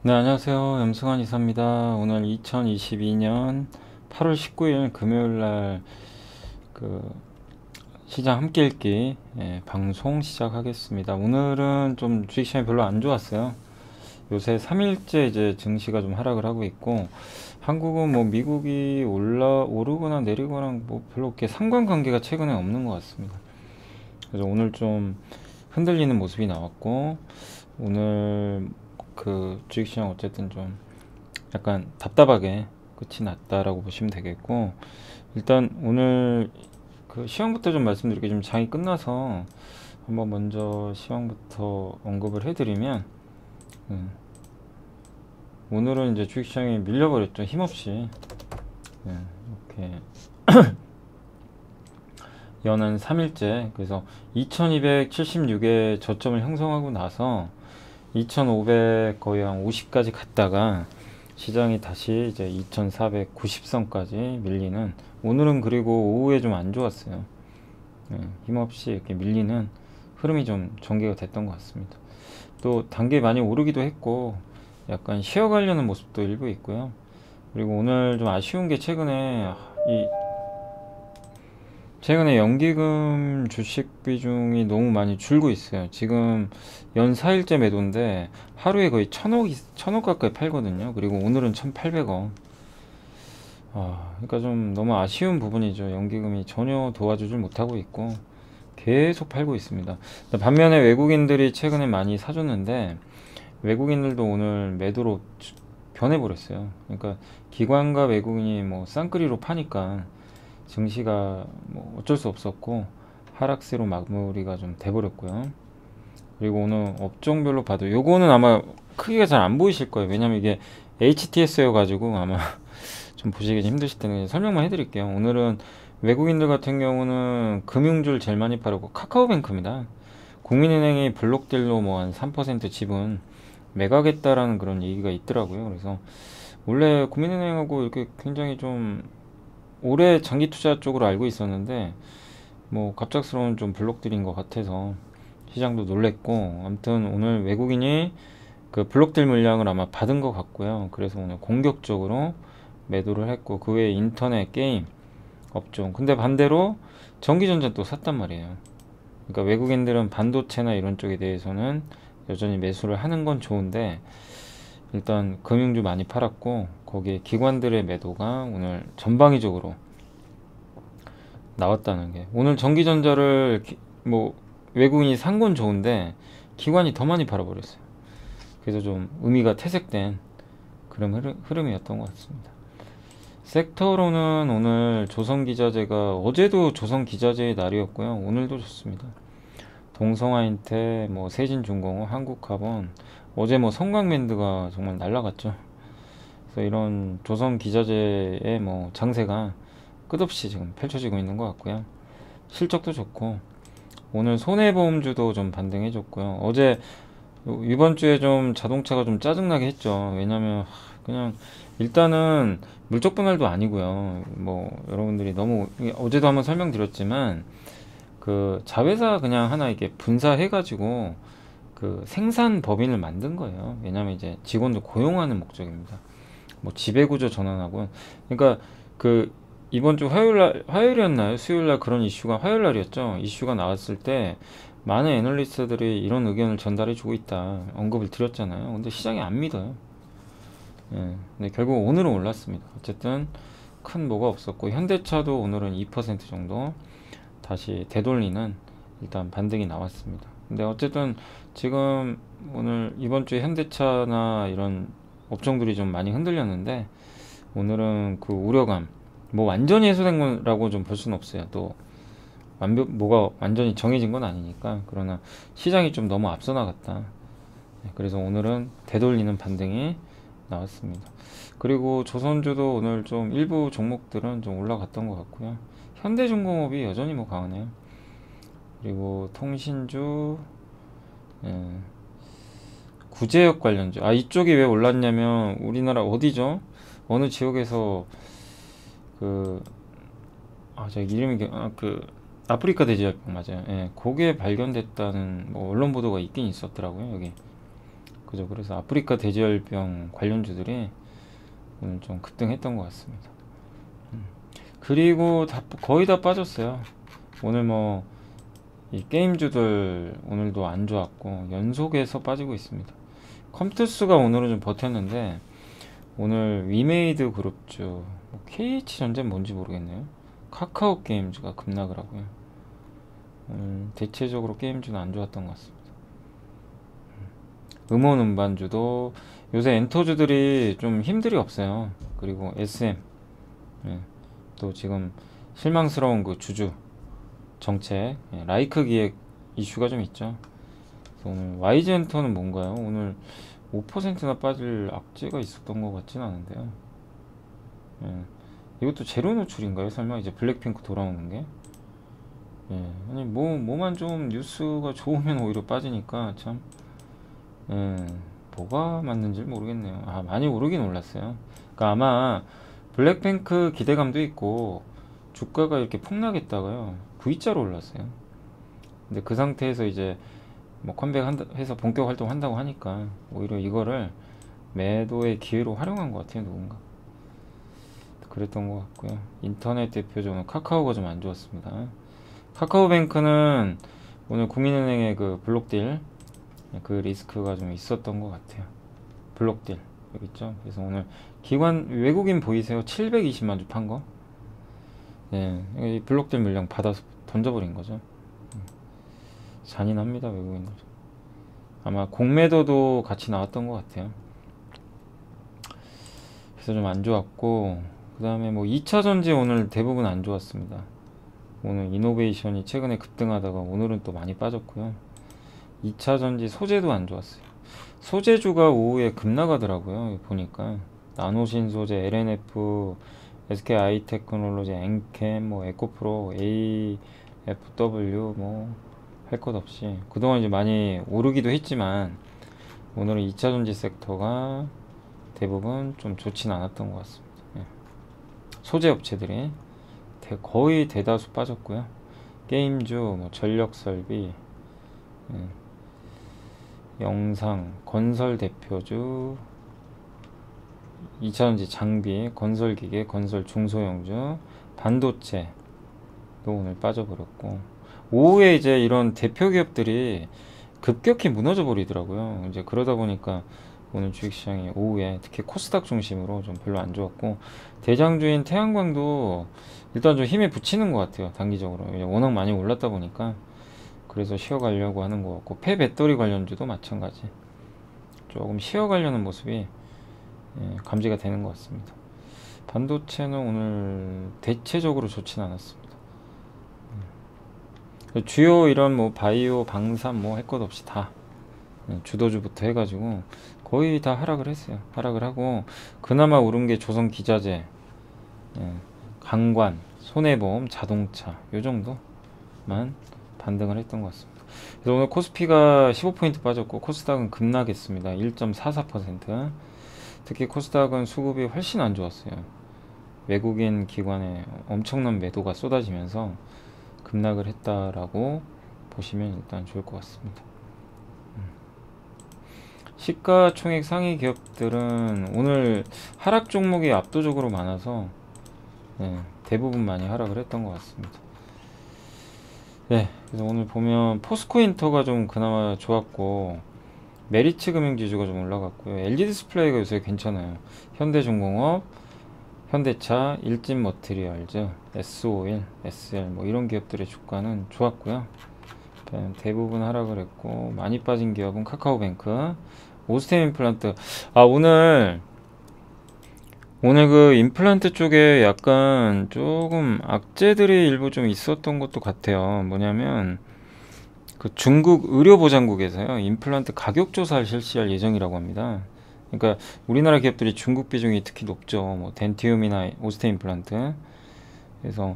네, 안녕하세요. 염승환 이사입니다. 오늘 2022년 8월 19일 금요일 날 그 시장 함께 읽기 방송 시작하겠습니다. 오늘은 좀 주식시장이 별로 안 좋았어요. 요새 3일째 이제 증시가 좀 하락을 하고 있고, 한국은 뭐 미국이 오르거나 내리거나 뭐 별로 그렇게 상관관계가 최근에 없는 것 같습니다. 그래서 오늘 좀 흔들리는 모습이 나왔고, 오늘 그 주식시장 어쨌든 좀 약간 답답하게 끝이 났다라고 보시면 되겠고, 일단 오늘 그 시황부터 좀 말씀드릴게요. 좀 장이 끝나서 한번 먼저 시황부터 언급을 해드리면, 음, 오늘은 이제 주식시장이 밀려버렸죠. 힘없이. 이렇게 연한 3일째. 그래서 2276의 저점을 형성하고 나서 2500 거의 한 50까지 갔다가 시장이 다시 이제 2490선까지 밀리는, 오늘은 그리고 오후에 좀 안 좋았어요. 힘없이 이렇게 밀리는 흐름이 좀 전개가 됐던 것 같습니다. 또 단계 많이 오르기도 했고 약간 쉬어가려는 모습도 일부 있고요. 그리고 오늘 좀 아쉬운 게 이 최근에 연기금 주식 비중이 너무 많이 줄고 있어요. 지금 연 4일째 매도인데 하루에 거의 천억 가까이 팔거든요. 그리고 오늘은 1800억. 그러니까 좀 너무 아쉬운 부분이죠. 연기금이 전혀 도와주질 못하고 있고 계속 팔고 있습니다. 반면에 외국인들이 최근에 많이 사줬는데, 외국인들도 오늘 매도로 변해버렸어요. 그러니까 기관과 외국인이 뭐 쌍끌이로 파니까 증시가 뭐 어쩔 수 없었고 하락세로 마무리가 좀 돼버렸고요. 그리고 오늘 업종별로 봐도 요거는 아마 크기가 잘 안 보이실 거예요. 왜냐면 이게 HTS여가지고 아마 좀 보시기 힘드실 텐데 설명만 해드릴게요. 오늘은 외국인들 같은 경우는 금융주를 제일 많이 팔고 카카오뱅크입니다. 국민은행이 블록딜로 뭐 한 3% 지분 매각했다라는 그런 얘기가 있더라고요. 그래서 원래 국민은행하고 이렇게 굉장히 좀 오래 장기 투자 쪽으로 알고 있었는데 뭐 갑작스러운 좀 블록딜인 것 같아서 시장도 놀랬고, 아무튼 오늘 외국인이 그 블록딜 물량을 아마 받은 것 같고요. 그래서 오늘 공격적으로 매도를 했고, 그 외에 인터넷 게임 업종, 근데 반대로 전기전자 또 샀단 말이에요. 그러니까 외국인들은 반도체나 이런 쪽에 대해서는 여전히 매수를 하는 건 좋은데, 일단 금융주 많이 팔았고 거기에 기관들의 매도가 오늘 전방위적으로 나왔다는 게, 오늘 전기전자를 뭐 외국인이 산 건 좋은데 기관이 더 많이 팔아버렸어요. 그래서 좀 의미가 퇴색된 그런 흐름이었던 것 같습니다. 섹터로는 오늘 조선기자재가, 어제도 조선기자재의 날이었고요. 오늘도 좋습니다. 동성하인테, 뭐 세진중공업, 한국카본, 어제 뭐 성광밴드가 정말 날라갔죠. 그래서 이런 조선기자재의 뭐 장세가 끝없이 지금 펼쳐지고 있는 것 같고요. 실적도 좋고 오늘 손해보험주도 좀 반등해줬고요. 어제 이번 주에 좀 자동차가 좀 짜증나게 했죠. 왜냐면 그냥 일단은 물적 분할도 아니고요. 뭐 여러분들이 너무, 어제도 한번 설명드렸지만 그 자회사 그냥 하나 이렇게 분사해가지고 그 생산 법인을 만든 거예요. 왜냐면 이제 직원들 고용하는 목적입니다. 뭐 지배구조 전환하고, 그러니까 그 이번 주 화요일이었나요? 수요일날 그런 이슈가, 화요일날이었죠. 이슈가 나왔을 때 많은 애널리스트들이 이런 의견을 전달해 주고 있다 언급을 드렸잖아요. 근데 시장이 안 믿어요. 근데 결국 오늘은 올랐습니다. 어쨌든 큰 뭐가 없었고, 현대차도 오늘은 2% 정도 다시 되돌리는 일단 반등이 나왔습니다. 근데 어쨌든 지금 오늘 이번 주에 현대차나 이런 업종들이 좀 많이 흔들렸는데, 오늘은 그 우려감, 뭐 완전히 해소된 거라고 좀 볼 수는 없어요. 또 뭐가 완전히 정해진 건 아니니까. 그러나 시장이 좀 너무 앞서 나갔다. 그래서 오늘은 되돌리는 반등이 나왔습니다. 그리고 조선주도 오늘 좀 일부 종목들은 좀 올라갔던 것 같고요. 현대중공업이 여전히 뭐 강하네요. 그리고 통신주, 예, 구제역 관련주, 이쪽이 왜 올랐냐면 우리나라 어디죠? 어느 지역에서 그 저 이름이 그 아프리카 돼지열병 맞아요. 예, 그게 발견됐다는 뭐 언론 보도가 있긴 있었더라고요. 여기 그죠? 그래서 아프리카 돼지열병 관련주들이 오늘 좀 급등했던 것 같습니다. 그리고 거의 다 빠졌어요. 오늘 뭐 이 게임주들 오늘도 안 좋았고 연속해서 빠지고 있습니다. 컴투스가 오늘은 좀 버텼는데 오늘 위메이드 그룹주, 뭐 KH전자는 뭔지 모르겠네요. 카카오 게임즈가 급락을 하고요. 대체적으로 게임주는 안 좋았던 것 같습니다. 음원 음반주도 요새 엔터주들이 좀 힘들이 없어요. 그리고 SM, 예, 또 지금 실망스러운 그 주주 정책, 예, 라이크 기획 이슈가 좀 있죠. 그래서 오늘 YG엔터는 뭔가요? 오늘 5%나 빠질 악재가 있었던 것 같지는 않은데요. 예, 이것도 제로 노출인가요? 설마 이제 블랙핑크 돌아오는 게? 예, 아니 뭐만 좀 뉴스가 좋으면 오히려 빠지니까 참, 예, 뭐가 맞는지 모르겠네요. 아, 많이 오르긴 올랐어요. 그러니까 아마 블랙핑크 기대감도 있고 주가가 이렇게 폭락했다가요 V자로 올랐어요. 근데 그 상태에서 이제 뭐 컴백해서 본격 활동한다고 하니까 오히려 이거를 매도의 기회로 활용한 것 같아요, 누군가. 그랬던 것 같고요. 인터넷 대표적으로 카카오가 좀 안 좋았습니다. 카카오뱅크는 오늘 국민은행의 그 블록딜, 그 리스크가 좀 있었던 것 같아요. 블록딜 여기 있죠. 그래서 오늘 기관 외국인 보이세요? 720만 주 판 거. 예, 이 블록딜 물량 받아서 던져버린 거죠. 잔인합니다, 외국인들. 아마 공매도도 같이 나왔던 것 같아요. 그래서 좀 안 좋았고, 그 다음에 뭐 2차전지 오늘 대부분 안 좋았습니다. 오늘 이노베이션이 최근에 급등하다가 오늘은 또 많이 빠졌고요. 2차전지 소재도 안 좋았어요. 소재주가 오후에 급나가더라고요. 보니까 나노신소재, LNF, SKI테크놀로지, 엔캠, 뭐 에코프로, AFW 뭐 할 것 없이 그동안 이제 많이 오르기도 했지만 오늘은 2차전지 섹터가 대부분 좀 좋진 않았던 것 같습니다. 예. 소재 업체들이 거의 대다수 빠졌고요. 게임주, 뭐 전력설비, 예. 영상, 건설 대표주, 2차전지 장비, 건설기계, 건설 중소형주, 반도체도 오늘 빠져버렸고, 오후에 이제 이런 대표 기업들이 급격히 무너져 버리더라고요. 이제 그러다 보니까 오늘 주식시장이 오후에 특히 코스닥 중심으로 좀 별로 안 좋았고, 대장주인 태양광도 일단 좀 힘에 붙이는 것 같아요. 단기적으로 워낙 많이 올랐다 보니까 그래서 쉬어가려고 하는 것 같고, 폐배터리 관련주도 마찬가지 조금 쉬어가려는 모습이, 예, 감지가 되는 것 같습니다. 반도체는 오늘 대체적으로 좋진 않았습니다. 주요 이런 뭐 바이오, 방산 뭐 할 것 없이 다, 예, 주도주부터 해가지고 거의 다 하락을 했어요. 하락을 하고 그나마 오른 게 조선기자재, 예, 강관, 손해보험, 자동차 요 정도만 반등을 했던 것 같습니다. 그래서 오늘 코스피가 15포인트 빠졌고 코스닥은 급락했습니다. 1.44%. 특히 코스닥은 수급이 훨씬 안 좋았어요. 외국인 기관의 엄청난 매도가 쏟아지면서 급락을 했다라고 보시면 일단 좋을 것 같습니다. 시가총액 상위 기업들은 오늘 하락 종목이 압도적으로 많아서, 네, 대부분 많이 하락을 했던 것 같습니다. 네, 그래서 오늘 보면 포스코인터가 좀 그나마 좋았고 메리츠 금융지주가 좀 올라갔고요. LG디스플레이가 요새 괜찮아요. 현대중공업, 현대차, 일진머티리얼즈, S-오일, SL 뭐 이런 기업들의 주가는 좋았고요. 대부분 하락을 했고 많이 빠진 기업은 카카오뱅크, 오스템 임플란트. 아, 오늘 그 임플란트 쪽에 약간 조금 악재들이 일부 좀 있었던 것도 같아요. 뭐냐면 그 중국 의료보장국에서요 임플란트 가격 조사를 실시할 예정이라고 합니다. 그러니까 우리나라 기업들이 중국 비중이 특히 높죠. 뭐 덴티움이나 오스테 임플란트. 그래서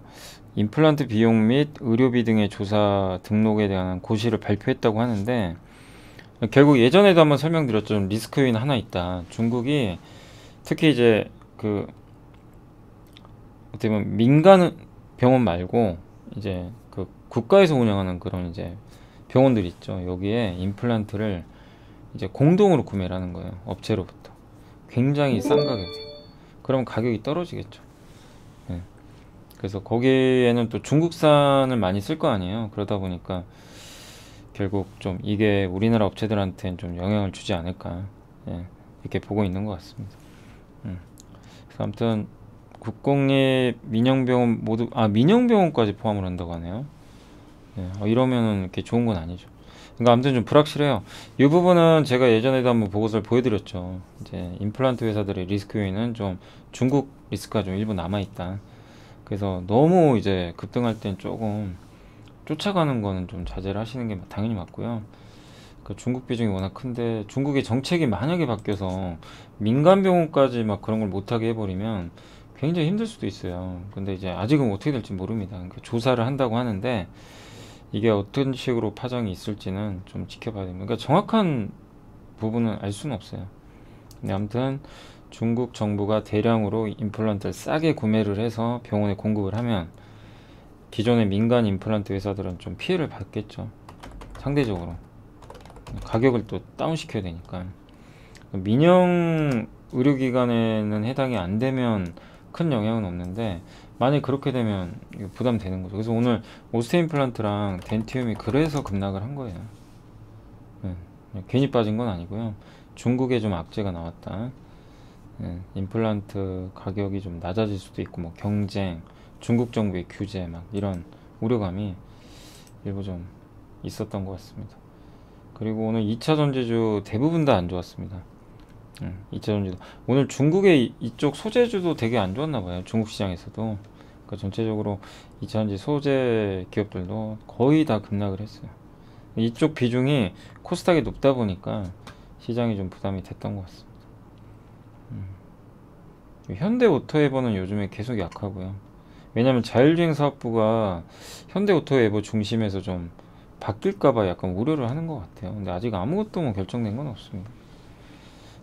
임플란트 비용 및 의료비 등의 조사 등록에 대한 고시를 발표했다고 하는데, 결국 예전에도 한번 설명드렸죠. 좀 리스크 요인 하나 있다. 중국이 특히 이제 그 어떻게 보면 민간 병원 말고 이제 그 국가에서 운영하는 그런 이제 병원들 있죠. 여기에 임플란트를 이제 공동으로 구매를 하는 거예요. 업체로부터. 굉장히 싼 가격에. 그럼 가격이 떨어지겠죠. 예. 그래서 거기에는 또 중국산을 많이 쓸 거 아니에요. 그러다 보니까 결국 좀 이게 우리나라 업체들한테는 좀 영향을 주지 않을까, 예, 이렇게 보고 있는 것 같습니다. 그래서 아무튼 국공립, 민영병원 모두, 민영병원까지 포함을 한다고 하네요. 예, 이러면은 이렇게 좋은 건 아니죠. 그러니까 아무튼 좀 불확실해요. 이 부분은 제가 예전에도 한번 보고서를 보여드렸죠. 이제 임플란트 회사들의 리스크 요인은 좀 중국 리스크가 좀 일부 남아있다. 그래서 너무 이제 급등할 땐 조금 쫓아가는 거는 좀 자제를 하시는 게 당연히 맞고요. 그 중국 비중이 워낙 큰데 중국의 정책이 만약에 바뀌어서 민간 병원까지 막 그런 걸 못하게 해버리면 굉장히 힘들 수도 있어요. 근데 이제 아직은 어떻게 될지 모릅니다. 그러니까 조사를 한다고 하는데 이게 어떤 식으로 파장이 있을지는 좀 지켜봐야 됩니다. 그러니까 정확한 부분은 알 수는 없어요. 근데 아무튼 중국 정부가 대량으로 임플란트를 싸게 구매를 해서 병원에 공급을 하면 기존의 민간 임플란트 회사들은 좀 피해를 받겠죠. 상대적으로 가격을 또 다운시켜야 되니까. 민영 의료기관에는 해당이 안 되면 큰 영향은 없는데 만약 그렇게 되면 이거 부담되는 거죠. 그래서 오늘 오스테 임플란트랑 덴티움이 그래서 급락을 한 거예요. 네, 괜히 빠진 건 아니고요. 중국에 좀 악재가 나왔다. 네, 임플란트 가격이 좀 낮아질 수도 있고 뭐 경쟁, 중국 정부의 규제 막 이런 우려감이 일부 좀 있었던 것 같습니다. 그리고 오늘 2차 전지주 대부분 다 안 좋았습니다. 2차 전지도 오늘 중국의 이쪽 소재주도 되게 안 좋았나 봐요. 중국 시장에서도. 그러니까 전체적으로 2차 전지 소재 기업들도 거의 다 급락을 했어요. 이쪽 비중이 코스닥이 높다 보니까 시장이 좀 부담이 됐던 것 같습니다. 현대오토에버는 요즘에 계속 약하고요. 왜냐면 자율주행 사업부가 현대오토에버 중심에서 좀 바뀔까봐 약간 우려를 하는 것 같아요. 근데 아직 아무것도 뭐 결정된 건 없습니다.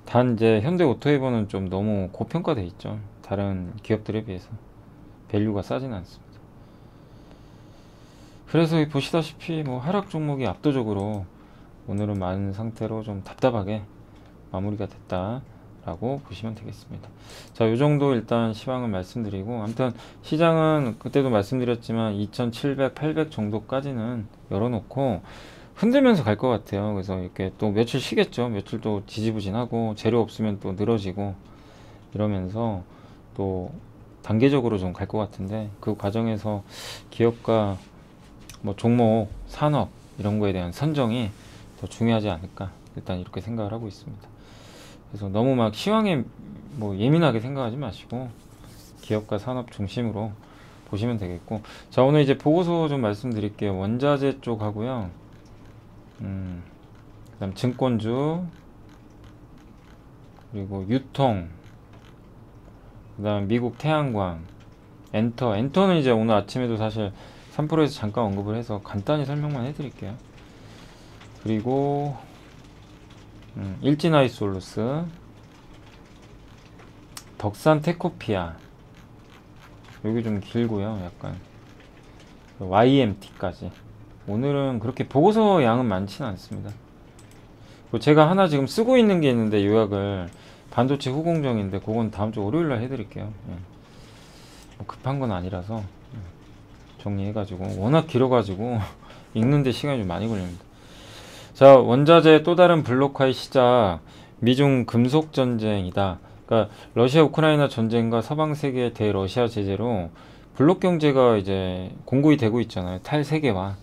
단 이제 현대오토에버는 좀 너무 고평가돼 있죠. 다른 기업들에 비해서 밸류가 싸진 않습니다. 그래서 보시다시피 뭐 하락 종목이 압도적으로 오늘은 많은 상태로 좀 답답하게 마무리가 됐다 라고 보시면 되겠습니다. 자, 요 정도 일단 시황을 말씀드리고, 아무튼 시장은 그때도 말씀드렸지만 2700, 800 정도까지는 열어놓고 흔들면서 갈 것 같아요. 그래서 이렇게 또 며칠 쉬겠죠. 며칠 또 지지부진하고 재료 없으면 또 늘어지고 이러면서 또 단계적으로 좀 갈 것 같은데, 그 과정에서 기업과 뭐 종목, 산업 이런 거에 대한 선정이 더 중요하지 않을까, 일단 이렇게 생각을 하고 있습니다. 그래서 너무 막 시황에 뭐 예민하게 생각하지 마시고 기업과 산업 중심으로 보시면 되겠고, 자, 오늘 이제 보고서 좀 말씀드릴게요. 원자재 쪽 하고요. 그다음 증권주, 그리고 유통, 그다음 미국 태양광, 엔터는 이제 오늘 아침에도 사실 3%에서 잠깐 언급을 해서 간단히 설명만 해드릴게요. 그리고 일진아이솔루스, 덕산 테코피아, 여기 좀 길고요. 약간 YMT까지. 오늘은 그렇게 보고서 양은 많지는 않습니다. 제가 하나 지금 쓰고 있는 게 있는데 요약을, 반도체 후공정인데 그건 다음 주 월요일날 해드릴게요. 뭐 급한 건 아니라서 정리해가지고, 워낙 길어가지고 읽는데 시간이 좀 많이 걸립니다. 자, 원자재 또 다른 블록화의 시작, 미중 금속 전쟁이다. 그러니까 러시아 우크라이나 전쟁과 서방 세계의 대러시아 제재로 블록 경제가 이제 공고히 되고 있잖아요. 탈세계화.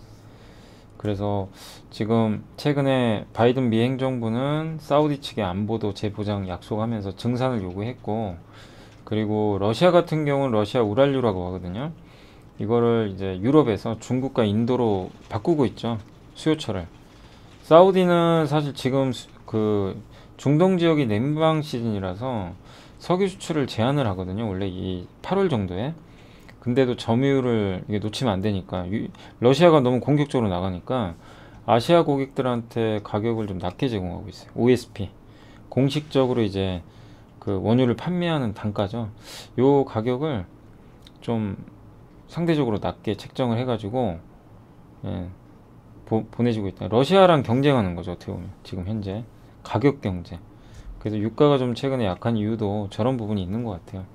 그래서 지금 최근에 바이든 미 행정부는 사우디 측의 안보도 재보장 약속하면서 증산을 요구했고, 그리고 러시아 같은 경우는 러시아 우랄류라고 하거든요. 이거를 이제 유럽에서 중국과 인도로 바꾸고 있죠. 수요처를. 사우디는 사실 지금 그 중동 지역이 냉방 시즌이라서 석유 수출을 제한을 하거든요. 원래 이 8월 정도에. 근데도 점유율을 이게 놓치면 안 되니까, 러시아가 너무 공격적으로 나가니까 아시아 고객들한테 가격을 좀 낮게 제공하고 있어요. OSP. 공식적으로 이제 그 원유를 판매하는 단가죠. 요 가격을 좀 상대적으로 낮게 책정을 해가지고, 보내주고 있다. 러시아랑 경쟁하는 거죠. 어떻게 보면 지금 현재. 가격 경제. 그래서 유가가 좀 최근에 약한 이유도 저런 부분이 있는 것 같아요.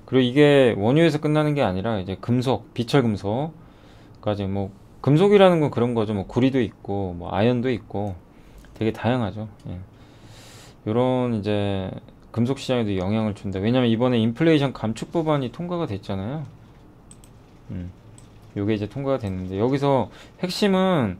그리고 이게 원유에서 끝나는 게 아니라 이제 금속, 비철 금속까지 뭐 금속이라는 건 그런 거죠. 뭐 구리도 있고 뭐 아연도 있고 되게 다양하죠. 예. 요런 이제 금속 시장에도 영향을 준다. 왜냐면 이번에 인플레이션 감축 법안이 통과가 됐잖아요. 음. 요게 이제 통과가 됐는데 여기서 핵심은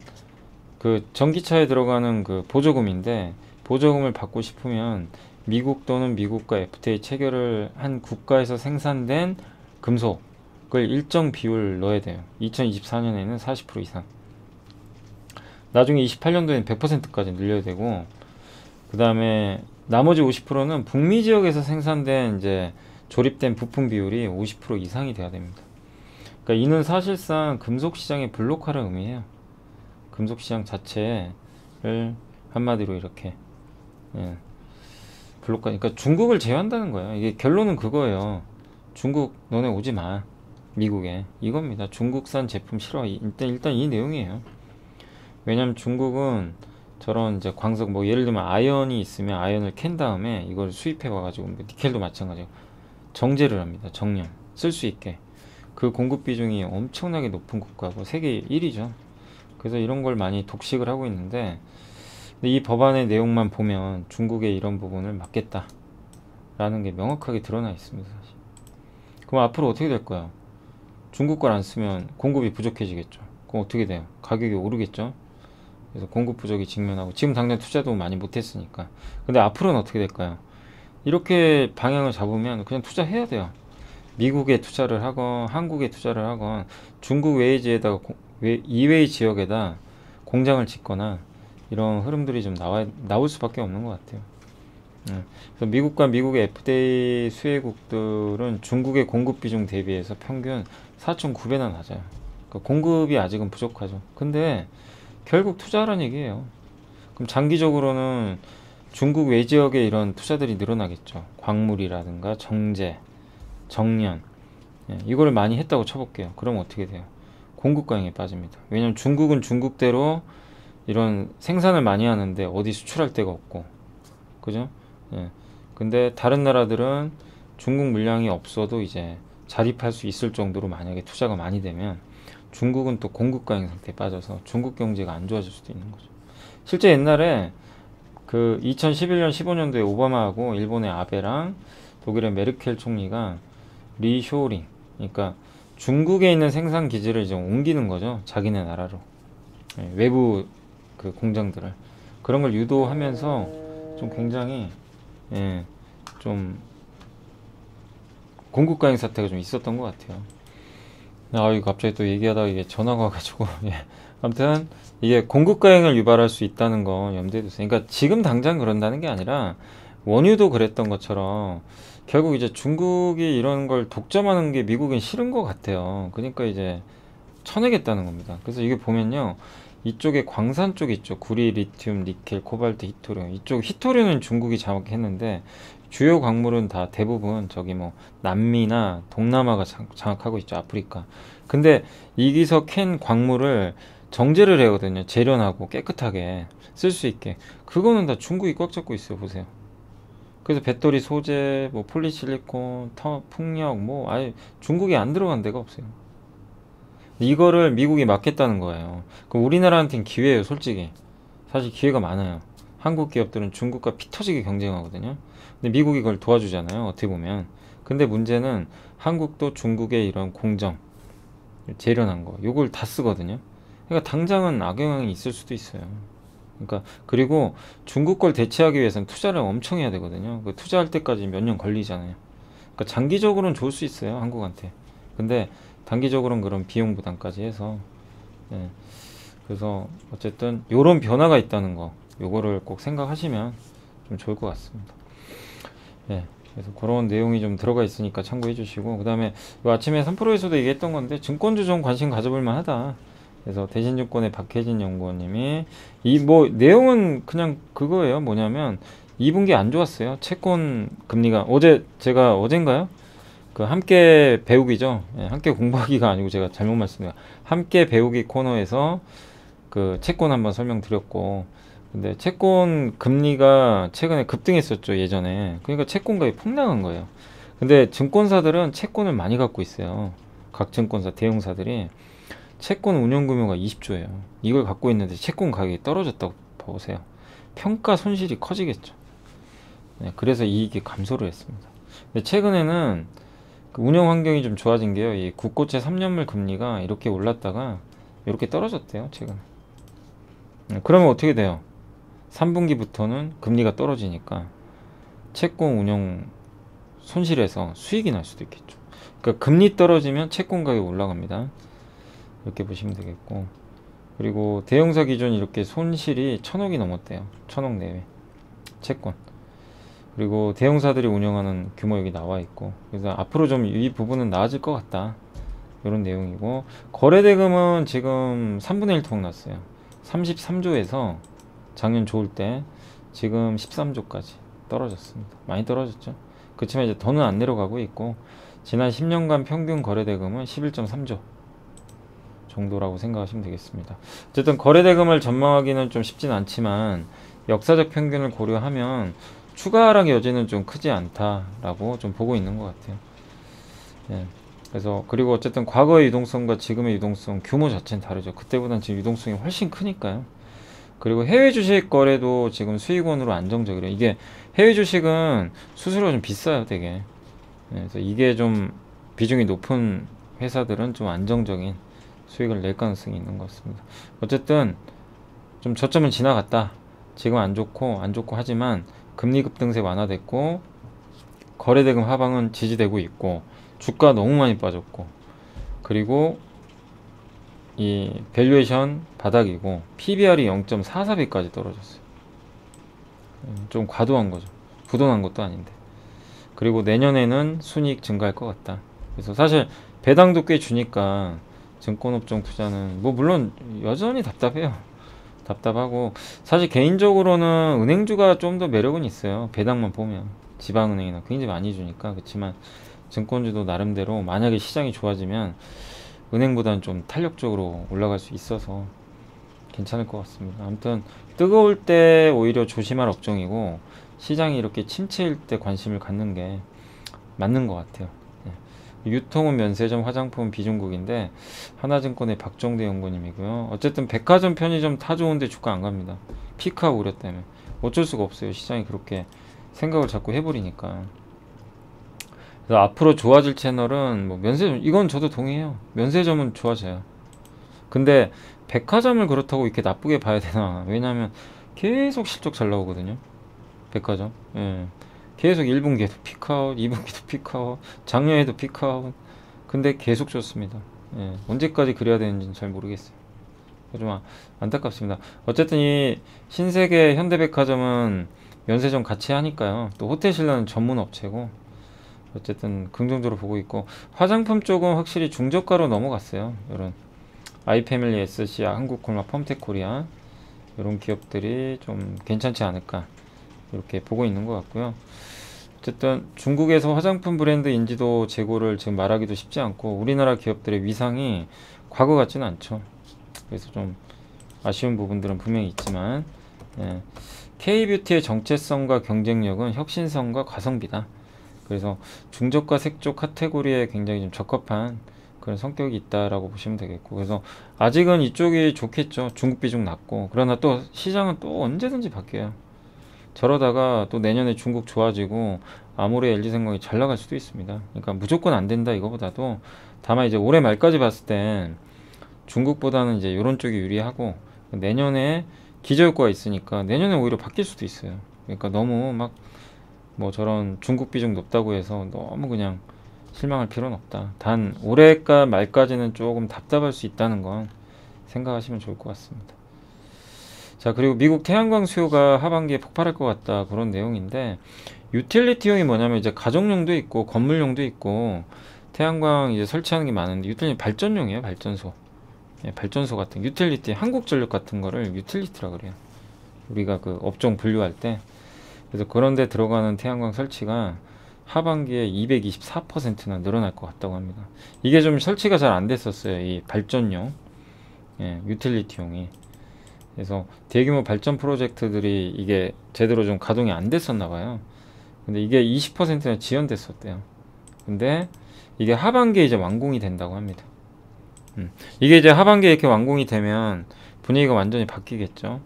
그 전기차에 들어가는 그 보조금인데 보조금을 받고 싶으면 미국 또는 미국과 FTA 체결을 한 국가에서 생산된 금속을 일정 비율 넣어야 돼요. 2024년에는 40% 이상. 나중에 28년도에는 100%까지 늘려야 되고 그 다음에 나머지 50%는 북미 지역에서 생산된 이제 조립된 부품 비율이 50% 이상이 돼야 됩니다. 그러니까 이는 사실상 금속 시장의 블록화를 의미해요. 금속 시장 자체를 한마디로 이렇게 예, 블록화. 그러니까 중국을 제외한다는 거예요. 이게 결론은 그거예요. 중국 너네 오지 마. 미국에 이겁니다. 중국산 제품 싫어. 일단 이 내용이에요. 왜냐면 중국은 저런 이제 광석 뭐 예를 들면 아연이 있으면 아연을 캔 다음에 이걸 수입해 와가지고 뭐 니켈도 마찬가지고 정제를 합니다. 정량 쓸 수 있게 그 공급 비중이 엄청나게 높은 국가고 세계 1위죠. 그래서 이런 걸 많이 독식을 하고 있는데 근데 이 법안의 내용만 보면 중국의 이런 부분을 막겠다라는 게 명확하게 드러나 있습니다. 사실. 그럼 앞으로 어떻게 될까요? 중국 걸 안 쓰면 공급이 부족해지겠죠. 그럼 어떻게 돼요? 가격이 오르겠죠. 그래서 공급 부족이 직면하고 지금 당장 투자도 많이 못했으니까. 근데 앞으로는 어떻게 될까요? 이렇게 방향을 잡으면 그냥 투자해야 돼요. 미국에 투자를 하건 한국에 투자를 하건 중국 외지에다가 이외의 지역에다 공장을 짓거나 이런 흐름들이 좀 나올 수밖에 없는 것 같아요. 그래서 미국과 미국의 FTA 수혜국들은 중국의 공급 비중 대비해서 평균 4.9배나 낮아요. 그러니까 공급이 아직은 부족하죠. 근데 결국 투자하라는 얘기예요. 그럼 장기적으로는 중국 외지역에 이런 투자들이 늘어나겠죠. 광물이라든가 정제, 정년 이거를 많이 했다고 쳐볼게요. 그럼 어떻게 돼요? 공급 과잉에 빠집니다. 왜냐면 중국은 중국대로 이런 생산을 많이 하는데 어디 수출할 데가 없고 그죠? 예. 근데 다른 나라들은 중국 물량이 없어도 이제 자립할 수 있을 정도로 만약에 투자가 많이 되면 중국은 또 공급 과잉 상태에 빠져서 중국 경제가 안 좋아질 수도 있는 거죠. 실제 옛날에 그 2011년 15년도에 오바마하고 일본의 아베랑 독일의 메르켈 총리가 리쇼링 그러니까 중국에 있는 생산 기지를 이제 옮기는 거죠. 자기네 나라로. 예, 외부 그 공장들을 그런 걸 유도하면서 좀 굉장히 예, 좀 공급 과잉 사태가 좀 있었던 것 같아요. 이거 갑자기 또 얘기하다가 이게 전화가 와가지고 예. 아무튼 이게 공급 과잉을 유발할 수 있다는 거 염두에 두세요. 그러니까 지금 당장 그런다는 게 아니라 원유도 그랬던 것처럼 결국 이제 중국이 이런 걸 독점하는 게 미국은 싫은 것 같아요. 그러니까 이제 쳐내겠다는 겁니다. 그래서 이게 보면요. 이쪽에 광산 쪽 있죠. 구리, 리튬, 니켈, 코발트, 히토류. 이쪽 히토류는 중국이 장악했는데 주요 광물은 다 대부분 저기 뭐 남미나 동남아가 장악하고 있죠. 아프리카. 근데 여기서 캔 광물을 정제를 해거든요. 재련하고 깨끗하게 쓸 수 있게. 그거는 다 중국이 꽉 잡고 있어요. 보세요. 그래서 배터리 소재, 뭐 폴리실리콘, 풍력, 뭐 아예 중국이 안 들어간 데가 없어요. 이거를 미국이 막겠다는 거예요. 그럼 우리나라한테는 기회예요, 솔직히. 사실 기회가 많아요. 한국 기업들은 중국과 피 터지게 경쟁하거든요. 근데 미국이 그걸 도와주잖아요, 어떻게 보면. 근데 문제는 한국도 중국의 이런 공정, 재련한 거, 요걸 다 쓰거든요. 그러니까 당장은 악영향이 있을 수도 있어요. 그러니까 그리고 중국 걸 대체하기 위해서는 투자를 엄청 해야 되거든요. 그 투자할 때까지 몇 년 걸리잖아요. 그러니까 장기적으로는 좋을 수 있어요, 한국한테. 근데 단기적으로는 그런 비용 부담까지 해서 예. 그래서 어쨌든 요런 변화가 있다는 거 요거를 꼭 생각하시면 좀 좋을 것 같습니다. 예. 그래서 그런 내용이 좀 들어가 있으니까 참고해 주시고 그 다음에 아침에 3프로에서도 얘기했던 건데 증권주 좀 관심 가져볼 만하다. 그래서 대신증권의 박혜진 연구원님이 이 뭐 내용은 그냥 그거예요. 뭐냐면 2분기 안 좋았어요. 채권 금리가 제가 어젠가요? 그 함께 배우기죠. 예, 함께 공부하기가 아니고 제가 잘못 말씀드렸어요. 함께 배우기 코너에서 그 채권 한번 설명드렸고 근데 채권 금리가 최근에 급등했었죠, 예전에. 그러니까 채권 가격이 폭락한 거예요. 근데 증권사들은 채권을 많이 갖고 있어요. 각 증권사, 대형사들이. 채권 운용 규모가 20조예요. 이걸 갖고 있는데 채권 가격이 떨어졌다고 보세요. 평가 손실이 커지겠죠. 네, 그래서 이익이 감소를 했습니다. 근데 최근에는 그 운영 환경이 좀 좋아진 게요. 이 국고채 3년물 금리가 이렇게 올랐다가 이렇게 떨어졌대요, 최근. 그러면 어떻게 돼요? 3분기부터는 금리가 떨어지니까 채권 운용 손실에서 수익이 날 수도 있겠죠. 그러니까 금리 떨어지면 채권 가격이 올라갑니다. 이렇게 보시면 되겠고, 그리고 대형사 기준 이렇게 손실이 1,000억이 넘었대요. 1,000억 내외 채권. 그리고 대형사들이 운영하는 규모 여기 나와 있고, 그래서 앞으로 좀 이 부분은 나아질 것 같다, 이런 내용이고, 거래대금은 지금 3분의 1 토막 났어요. 33조에서 작년 좋을 때 지금 13조까지 떨어졌습니다. 많이 떨어졌죠. 그렇지만 이제 더는 안 내려가고 있고, 지난 10년간 평균 거래대금은 11.3조 정도라고 생각하시면 되겠습니다. 어쨌든 거래대금을 전망하기는 좀 쉽진 않지만 역사적 평균을 고려하면 추가 하락의 여지는 좀 크지 않다라고 좀 보고 있는 것 같아요. 예. 그래서 그리고 어쨌든 과거의 유동성과 지금의 유동성 규모 자체는 다르죠. 그때보다는 지금 유동성이 훨씬 크니까요. 그리고 해외 주식 거래도 지금 수익원으로 안정적이래요. 이게 해외 주식은 수수료가 좀 비싸요, 되게. 그래서 이게 좀 비중이 높은 회사들은 좀 안정적인 수익을 낼 가능성이 있는 것 같습니다. 어쨌든 좀 저점은 지나갔다. 지금 안 좋고 하지만 금리 급등세 완화됐고, 거래대금 하방은 지지되고 있고, 주가 너무 많이 빠졌고, 그리고 이 밸류에이션 바닥이고, PBR이 0.44배까지 떨어졌어요. 좀 과도한 거죠. 부도난 것도 아닌데. 그리고 내년에는 순이익 증가할 것 같다. 그래서 사실 배당도 꽤 주니까 증권업종 투자는 뭐 물론 여전히 답답해요. 답답하고, 사실 개인적으로는 은행주가 좀 더 매력은 있어요. 배당만 보면 지방은행이나 굉장히 많이 주니까. 그렇지만 증권주도 나름대로 만약에 시장이 좋아지면 은행보다는 좀 탄력적으로 올라갈 수 있어서 괜찮을 것 같습니다. 아무튼 뜨거울 때 오히려 조심할 업종이고, 시장이 이렇게 침체일 때 관심을 갖는 게 맞는 것 같아요. 유통은 면세점, 화장품 비중국인데 하나증권의 박정대 연구님이고요. 어쨌든 백화점, 편의점 다 좋은데 주가 안 갑니다. 피크하고 우려 때문에 어쩔 수가 없어요. 시장이 그렇게 생각을 자꾸 해버리니까. 그래서 앞으로 좋아질 채널은 뭐 면세점, 이건 저도 동의해요. 면세점은 좋아져요. 근데 백화점을 그렇다고 이렇게 나쁘게 봐야 되나? 왜냐하면 계속 실적 잘 나오거든요, 백화점. 예. 계속 1분기에도 피크아웃, 2분기도 피크아웃, 작년에도 피크아웃. 근데 계속 좋습니다. 예. 언제까지 그래야 되는지는 잘 모르겠어요. 좀 안타깝습니다. 어쨌든 이 신세계 현대백화점은 면세점 같이 하니까요. 또 호텔신라는 전문 업체고, 어쨌든 긍정적으로 보고 있고, 화장품 쪽은 확실히 중저가로 넘어갔어요. 이런 아이패밀리, SC, 한국콜마, 펌텍코리아 이런 기업들이 좀 괜찮지 않을까, 이렇게 보고 있는 것 같고요. 어쨌든 중국에서 화장품 브랜드 인지도 제고를 지금 말하기도 쉽지 않고, 우리나라 기업들의 위상이 과거 같지는 않죠. 그래서 좀 아쉬운 부분들은 분명히 있지만, 예. K뷰티의 정체성과 경쟁력은 혁신성과 가성비다. 그래서 중저가 색조 카테고리에 굉장히 좀 적합한 그런 성격이 있다라고 보시면 되겠고, 그래서 아직은 이쪽이 좋겠죠. 중국 비중 낮고. 그러나 또 시장은 또 언제든지 바뀌어요. 저러다가 또 내년에 중국 좋아지고 아모레, LG생명이 잘 나갈 수도 있습니다. 그러니까 무조건 안 된다 이거보다도, 다만 이제 올해 말까지 봤을 땐 중국보다는 이제 이런 쪽이 유리하고, 내년에 기저효과가 있으니까 내년에 오히려 바뀔 수도 있어요. 그러니까 너무 막 뭐 저런 중국 비중 높다고 해서 너무 그냥 실망할 필요는 없다. 단 올해가 말까지는 조금 답답할 수 있다는 건 생각하시면 좋을 것 같습니다. 자, 그리고 미국 태양광 수요가 하반기에 폭발할 것 같다, 그런 내용인데, 유틸리티용이 뭐냐면 이제 가정용도 있고 건물용도 있고, 태양광 이제 설치하는 게 많은데, 유틸리티 발전용이에요. 발전소. 예, 발전소 같은 유틸리티, 한국전력 같은 거를 유틸리티라 그래요. 우리가 그 업종 분류할 때. 그래서 그런데 들어가는 태양광 설치가 하반기에 224%나 늘어날 것 같다고 합니다. 이게 좀 설치가 잘 안 됐었어요, 이 발전용, 예, 유틸리티용이. 그래서 대규모 발전 프로젝트들이 이게 제대로 좀 가동이 안 됐었나 봐요. 근데 이게 20%나 지연됐었대요. 근데 이게 하반기에 이제 완공이 된다고 합니다. 이게 이제 하반기에 이렇게 완공이 되면 분위기가 완전히 바뀌겠죠.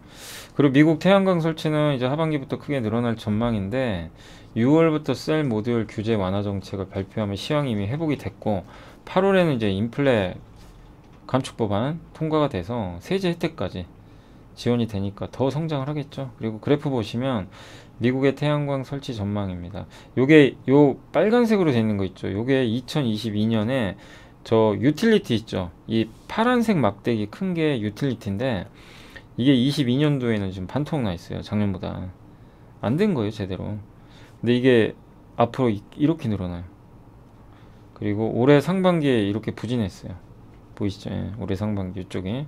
그리고 미국 태양광 설치는 이제 하반기부터 크게 늘어날 전망인데 6월부터 셀 모듈 규제 완화 정책을 발표하며 시황이 이미 회복이 됐고 8월에는 이제 인플레 감축 법안 통과가 돼서 세제 혜택까지 지원이 되니까 더 성장을 하겠죠. 그리고 그래프 보시면 미국의 태양광 설치 전망입니다. 요게 요 빨간색으로 되어 있는 거 있죠. 요게 2022년에 저 유틸리티 있죠. 이 파란색 막대기 큰 게 유틸리티인데 이게 22년도에는 지금 반토막 나 있어요. 작년보다 안 된 거예요, 제대로. 근데 이게 앞으로 이렇게 늘어나요. 그리고 올해 상반기에 이렇게 부진했어요. 보이시죠? 예, 올해 상반기 이쪽에.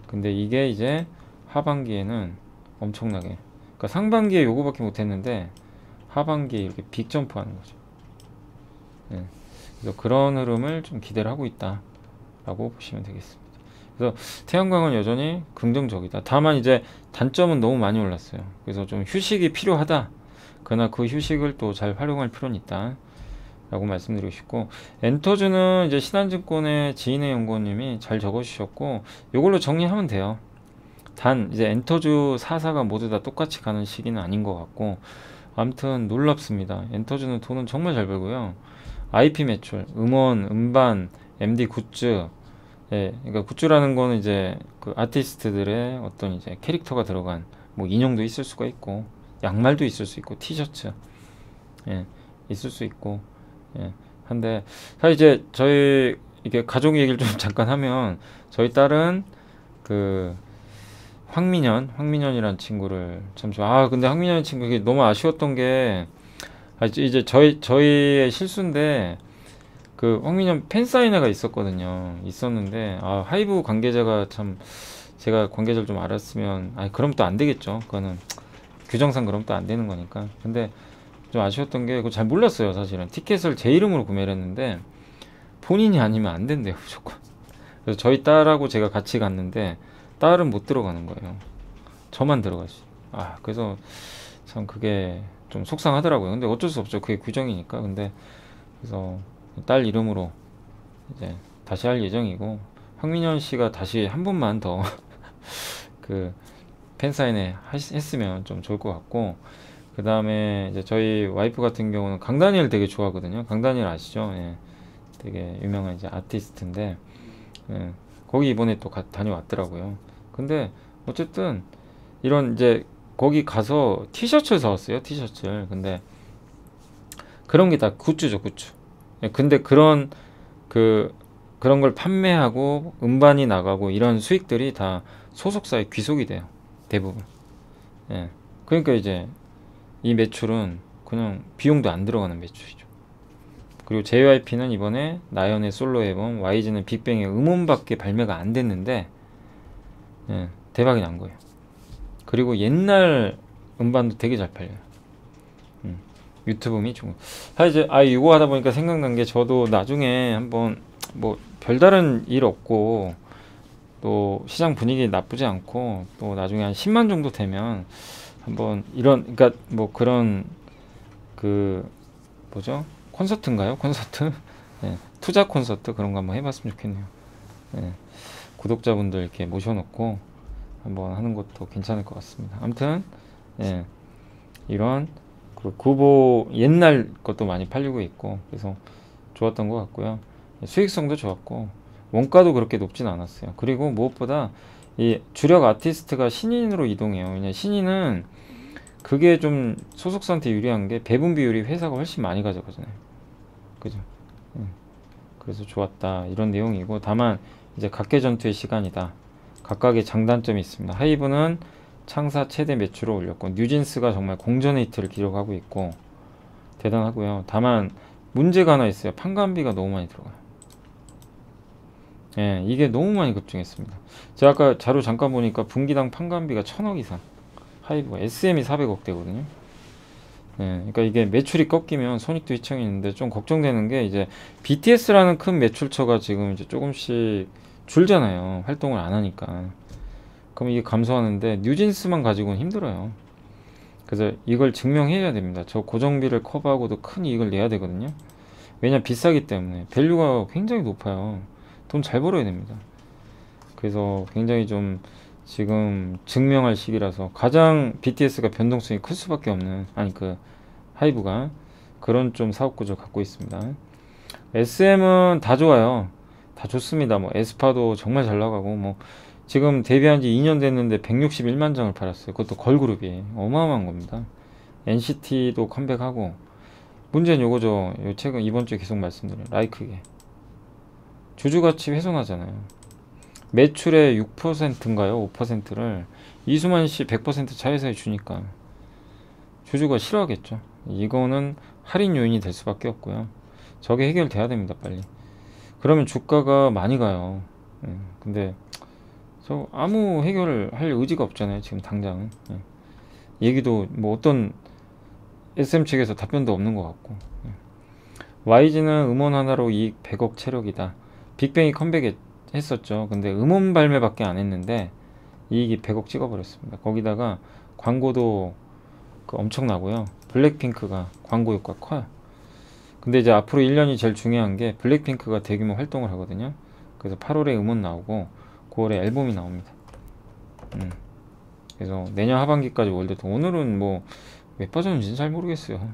근데 이게 이제 하반기에는 엄청나게, 그러니까 상반기에 요거밖에 못했는데 하반기에 이렇게 빅 점프하는 거죠. 예, 그래서 그런 흐름을 좀 기대를 하고 있다라고 보시면 되겠습니다. 그래서 태양광은 여전히 긍정적이다. 다만 이제 단점은 너무 많이 올랐어요. 그래서 좀 휴식이 필요하다. 그러나 그 휴식을 또 잘 활용할 필요는 있다 라고 말씀드리고 싶고, 엔터주는 이제 신한증권의 지인의 연구원님이 잘 적어주셨고 이걸로 정리하면 돼요. 단 이제 엔터주 4사가 모두 다 똑같이 가는 시기는 아닌 것 같고, 아무튼 놀랍습니다. 엔터주는 돈은 정말 잘 벌고요. IP 매출, 음원, 음반, MD 굿즈, 예, 그러니까 굿즈라는 거는 이제 그 아티스트들의 어떤 이제 캐릭터가 들어간 뭐 인형도 있을 수가 있고, 양말도 있을 수 있고, 티셔츠, 예, 있을 수 있고, 예, 한데 사실 이제 저희 이게 가족 얘기를 좀 잠깐 하면, 저희 딸은 그 황민현이라는 친구를 참 좋아. 근데 황민현 친구 이게 너무 아쉬웠던 게, 이제 저희의 실수인데 그 황민현 팬사인회가 있었는데 하이브 관계자가 참, 제가 관계자를 좀 알았으면 그럼 또 안 되겠죠. 그거는 규정상 그럼 또 안 되는 거니까. 근데 좀 아쉬웠던 게 그거 잘 몰랐어요. 사실은 티켓을 제 이름으로 구매를 했는데 본인이 아니면 안 된대요, 무조건. 그래서 저희 딸하고 제가 같이 갔는데 딸은 못 들어가는 거예요. 저만 들어가지. 그래서 참 그게 좀 속상하더라고요. 근데 어쩔 수 없죠. 그게 규정이니까. 근데 그래서 딸 이름으로 이제 다시 할 예정이고, 황민현 씨가 다시 한 번만 더 그 팬사인회 했으면 좀 좋을 것 같고, 그 다음에 이제 저희 와이프 같은 경우는 강다니엘 되게 좋아하거든요. 강다니엘 아시죠? 예, 되게 유명한 이제 아티스트인데, 예, 거기 이번에 또 다녀왔더라고요. 근데 어쨌든 이런 이제 거기 가서 티셔츠를 사왔어요. 티셔츠를. 근데 그런 게 다 굿즈죠, 굿즈. 예, 근데 그런 걸 판매하고 음반이 나가고 이런 수익들이 다 소속사에 귀속이 돼요, 대부분. 예, 그러니까 이제 이 매출은 그냥 비용도 안 들어가는 매출이죠. 그리고 JYP는 이번에 나연의 솔로 앨범, YG는 빅뱅의 음원밖에 발매가 안 됐는데, 예, 대박이 난 거예요. 그리고 옛날 음반도 되게 잘 팔려요. 유튜브 및 중국. 사실 이제 이거 하다 보니까 생각난 게, 저도 나중에 한번 뭐 별다른 일 없고 또 시장 분위기 나쁘지 않고 또 나중에 한 10만 정도 되면 한번 그러니까 뭐 그런 그 뭐죠? 콘서트인가요? 콘서트? 예, 투자 콘서트 그런 거 한번 해봤으면 좋겠네요. 예, 구독자분들 이렇게 모셔놓고 한번 하는 것도 괜찮을 것 같습니다. 아무튼 예, 이런 그 구보 옛날 것도 많이 팔리고 있고, 그래서 좋았던 것 같고요. 수익성도 좋았고 원가도 그렇게 높진 않았어요. 그리고 무엇보다 이 주력 아티스트가 신인으로 이동해요. 왜냐 신인은 그게 좀 소속사한테 유리한 게 배분 비율이 회사가 훨씬 많이 가져가잖아요. 그죠? 그래서 좋았다 이런 내용이고, 다만 이제 각계 전투의 시간이다. 각각의 장단점이 있습니다. 하이브는 창사 최대 매출을 올렸고, 뉴진스가 정말 공전의 히트를 기록하고 있고 대단하고요. 다만 문제가 하나 있어요. 판관비가 너무 많이 들어가요. 예, 이게 너무 많이 급증했습니다. 제가 아까 자료 잠깐 보니까 분기당 판관비가 1000억 이상. 하이브가 SM이 400억대거든요. 예, 그러니까 이게 매출이 꺾이면 손익도 휘청이 있는데, 좀 걱정되는 게 이제 BTS라는 큰 매출처가 지금 이제 조금씩 줄잖아요. 활동을 안 하니까. 그럼 이게 감소하는데 뉴진스만 가지고는 힘들어요. 그래서 이걸 증명해야 됩니다. 저 고정비를 커버하고도 큰 이익을 내야 되거든요. 왜냐 비싸기 때문에 밸류가 굉장히 높아요. 돈 잘 벌어야 됩니다. 그래서 굉장히 좀 지금 증명할 시기라서 가장 BTS가 변동성이 클 수밖에 없는, 아니 그 하이브가 그런 좀 사업 구조를 갖고 있습니다. SM은 다 좋아요. 다 좋습니다. 뭐 에스파도 정말 잘 나가고, 뭐 지금 데뷔한 지 2년 됐는데 161만 장을 팔았어요. 그것도 걸그룹이 어마어마한 겁니다. NCT도 컴백하고. 문제는 요거죠. 요 최근 이번 주에 계속 말씀드려요. 라이크게 주주가치 훼손하잖아요. 매출의 6%인가요? 5%를 이수만 씨 100% 자회사에 주니까 주주가 싫어하겠죠. 이거는 할인 요인이 될 수밖에 없고요. 저게 해결돼야 됩니다, 빨리. 그러면 주가가 많이 가요. 근데 저 아무 해결을 할 의지가 없잖아요, 지금 당장은. 얘기도 뭐 어떤 SM 측에서 답변도 없는 것 같고. YG는 음원 하나로 이익 100억 체력이다. 빅뱅이 컴백했었죠. 근데 음원 발매밖에 안 했는데 이익이 100억 찍어버렸습니다. 거기다가 광고도 엄청나고요. 블랙핑크가 광고 효과 커요. 근데 이제 앞으로 1년이 제일 중요한 게 블랙핑크가 대규모 활동을 하거든요. 그래서 8월에 음원 나오고 9월에 앨범이 나옵니다. 그래서 내년 하반기까지 월드투어. 오늘은 뭐 왜 빠졌는지는 잘 모르겠어요.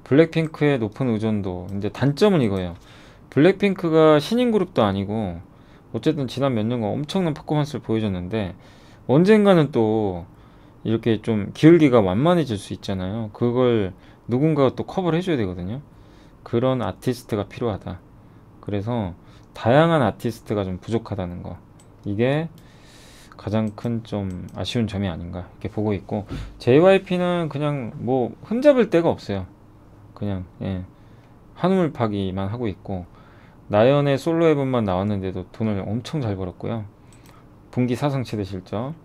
블랙핑크의 높은 의존도. 이제 단점은 이거예요. 블랙핑크가 신인 그룹도 아니고 어쨌든 지난 몇 년간 엄청난 퍼포먼스를 보여줬는데 언젠가는 또 이렇게 좀 기울기가 완만해질 수 있잖아요. 그걸 누군가가 또 커버를 해줘야 되거든요. 그런 아티스트가 필요하다. 그래서 다양한 아티스트가 좀 부족하다는 거, 이게 가장 큰 좀 아쉬운 점이 아닌가 이렇게 보고 있고, JYP는 그냥 뭐 흠잡을 데가 없어요. 그냥 한우물 파기만 하고 있고, 나연의 솔로 앨범만 나왔는데도 돈을 엄청 잘 벌었고요. 분기 사상 최대 실적.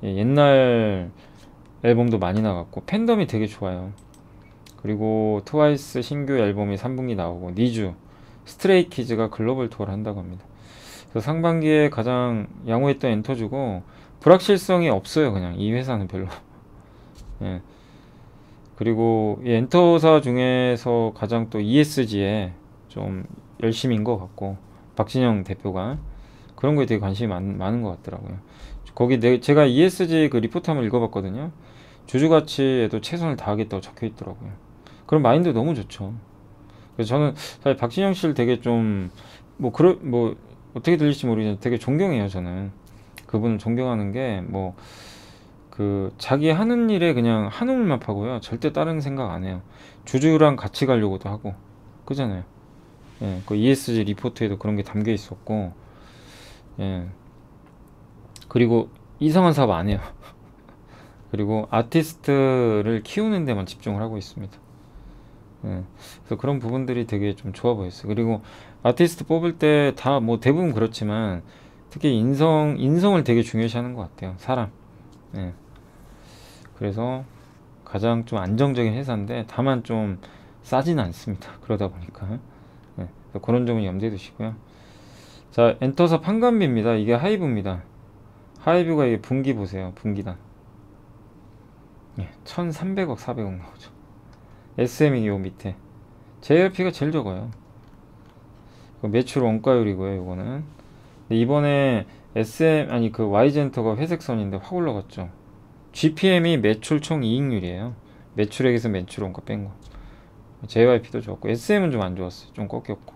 옛날 앨범도 많이 나갔고 팬덤이 되게 좋아요. 그리고 트와이스 신규 앨범이 3분기 나오고, 니쥬, 스트레이키즈가 글로벌 투어를 한다고 합니다. 그래서 상반기에 가장 양호했던 엔터주고 불확실성이 없어요. 그냥 이 회사는 별로. 그리고 이 엔터사 중에서 가장 또 ESG에 좀 열심인 것 같고, 박진영 대표가 그런 거에 되게 관심이 많은 것 같더라고요. 거기 제가 ESG 그 리포트 한번 읽어봤거든요. 주주가치에도 최선을 다하겠다고 적혀 있더라고요. 그런 마인드 너무 좋죠. 그래서 저는 사실 박진영 씨를 되게 좀 뭐 어떻게 들릴지 모르겠는데 되게 존경해요. 저는 그분을 존경하는 게 뭐 그 자기 하는 일에 그냥 한우물만 파고요. 절대 다른 생각 안 해요. 주주랑 같이 가려고도 하고 그잖아요. 그 ESG 리포트에도 그런 게 담겨 있었고, 그리고 이상한 사업 안 해요. 그리고 아티스트를 키우는 데만 집중을 하고 있습니다. 그래서 그런 부분들이 되게 좀 좋아 보였어요. 그리고 아티스트 뽑을 때 다 뭐 대부분 그렇지만 특히 인성을 되게 중요시하는 것 같아요. 사람. 그래서 가장 좀 안정적인 회사인데 다만 좀 싸지는 않습니다. 그러다 보니까 그런 점은 염두에 두시고요. 자, 엔터사 판관비입니다. 이게 하이브입니다. 하이브가 이게 분기 보세요. 분기단 1300억 400억 나오죠. SM이 요 밑에, JYP가 제일 적어요. 매출 원가율이고요. 요거는 이번에 SM 아니 그 Y젠터가 회색선인데 확 올라갔죠. GPM이 매출 총 이익률이에요. 매출액에서 매출 원가 뺀 거. JYP도 좋았고 SM은 좀 안 좋았어요. 좀 꺾였고.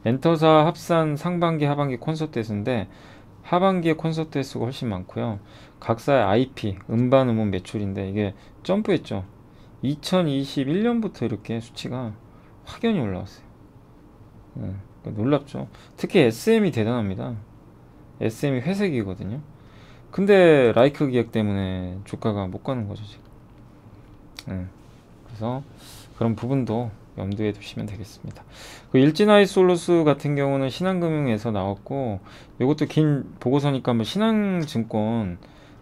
엔터사 합산 상반기 하반기 콘서트 횟수인데 하반기에 콘서트 횟수가 훨씬 많고요. 각사의 IP 음반 음원 매출인데 이게 점프했죠. 2021년부터 이렇게 수치가 확연히 올라왔어요. 놀랍죠. 특히 SM이 대단합니다. SM이 회색이거든요. 근데 라이크 기획 때문에 주가가 못 가는 거죠 지금. 그래서 그런 부분도 염두에 두시면 되겠습니다. 그 일진아이솔루스 같은 경우는 신한금융에서 나왔고, 이것도 긴 보고서니까 한번 신한증권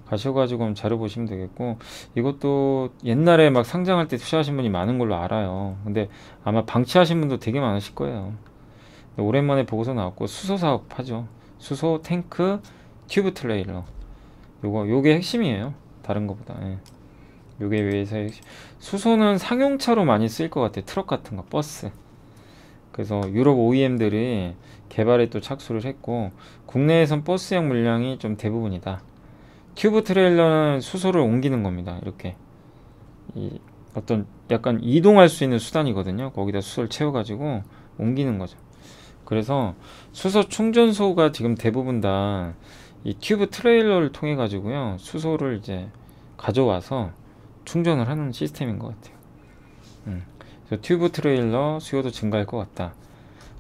가셔가지고 한번 자료 보시면 되겠고, 이것도 옛날에 막 상장할 때 투자하신 분이 많은 걸로 알아요. 근데 아마 방치하신 분도 되게 많으실 거예요. 오랜만에 보고서 나왔고, 수소 사업 하죠. 수소, 탱크, 튜브 트레일러. 요게 핵심이에요. 다른 거보다. 예. 요게 외에서의 핵심. 수소는 상용차로 많이 쓰일 것 같아요. 트럭 같은 거, 버스. 그래서 유럽 OEM들이 개발에 또 착수를 했고, 국내에선 버스형 물량이 좀 대부분이다. 튜브 트레일러는 수소를 옮기는 겁니다. 이렇게 이 어떤 약간 이동할 수 있는 수단이거든요. 거기다 수소를 채워가지고 옮기는 거죠. 그래서 수소 충전소가 지금 대부분 다 이 튜브 트레일러를 통해 가지고요, 수소를 이제 가져와서 충전을 하는 시스템인 것 같아요. 그래서 튜브 트레일러 수요도 증가할 것 같다.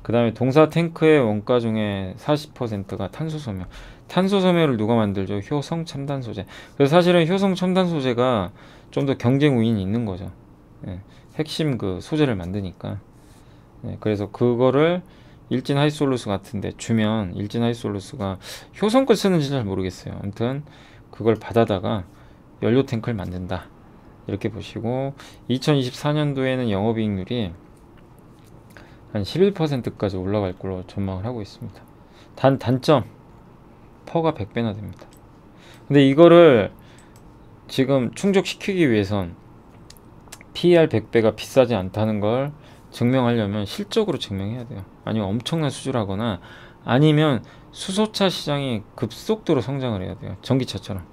그 다음에 동사 탱크의 원가 중에 40%가 탄소 섬유. 탄소 섬유를 누가 만들죠? 효성 첨단 소재. 그래서 사실은 효성 첨단 소재가 좀 더 경쟁 우위는 있는 거죠. 예, 핵심 그 소재를 만드니까. 예, 그래서 그거를 일진 하이솔루스 같은데 주면 일진 하이솔루스가 효성 걸 쓰는지 잘 모르겠어요. 아무튼 그걸 받아다가 연료 탱크를 만든다. 이렇게 보시고 2024년도에는 영업이익률이 한 11%까지 올라갈 걸로 전망을 하고 있습니다. 단점 퍼가 100배나 됩니다. 근데 이거를 지금 충족시키기 위해선 PER 100배가 비싸지 않다는 걸 증명하려면 실적으로 증명해야 돼요. 아니면 엄청난 수주하거나 아니면 수소차 시장이 급속도로 성장을 해야 돼요. 전기차처럼.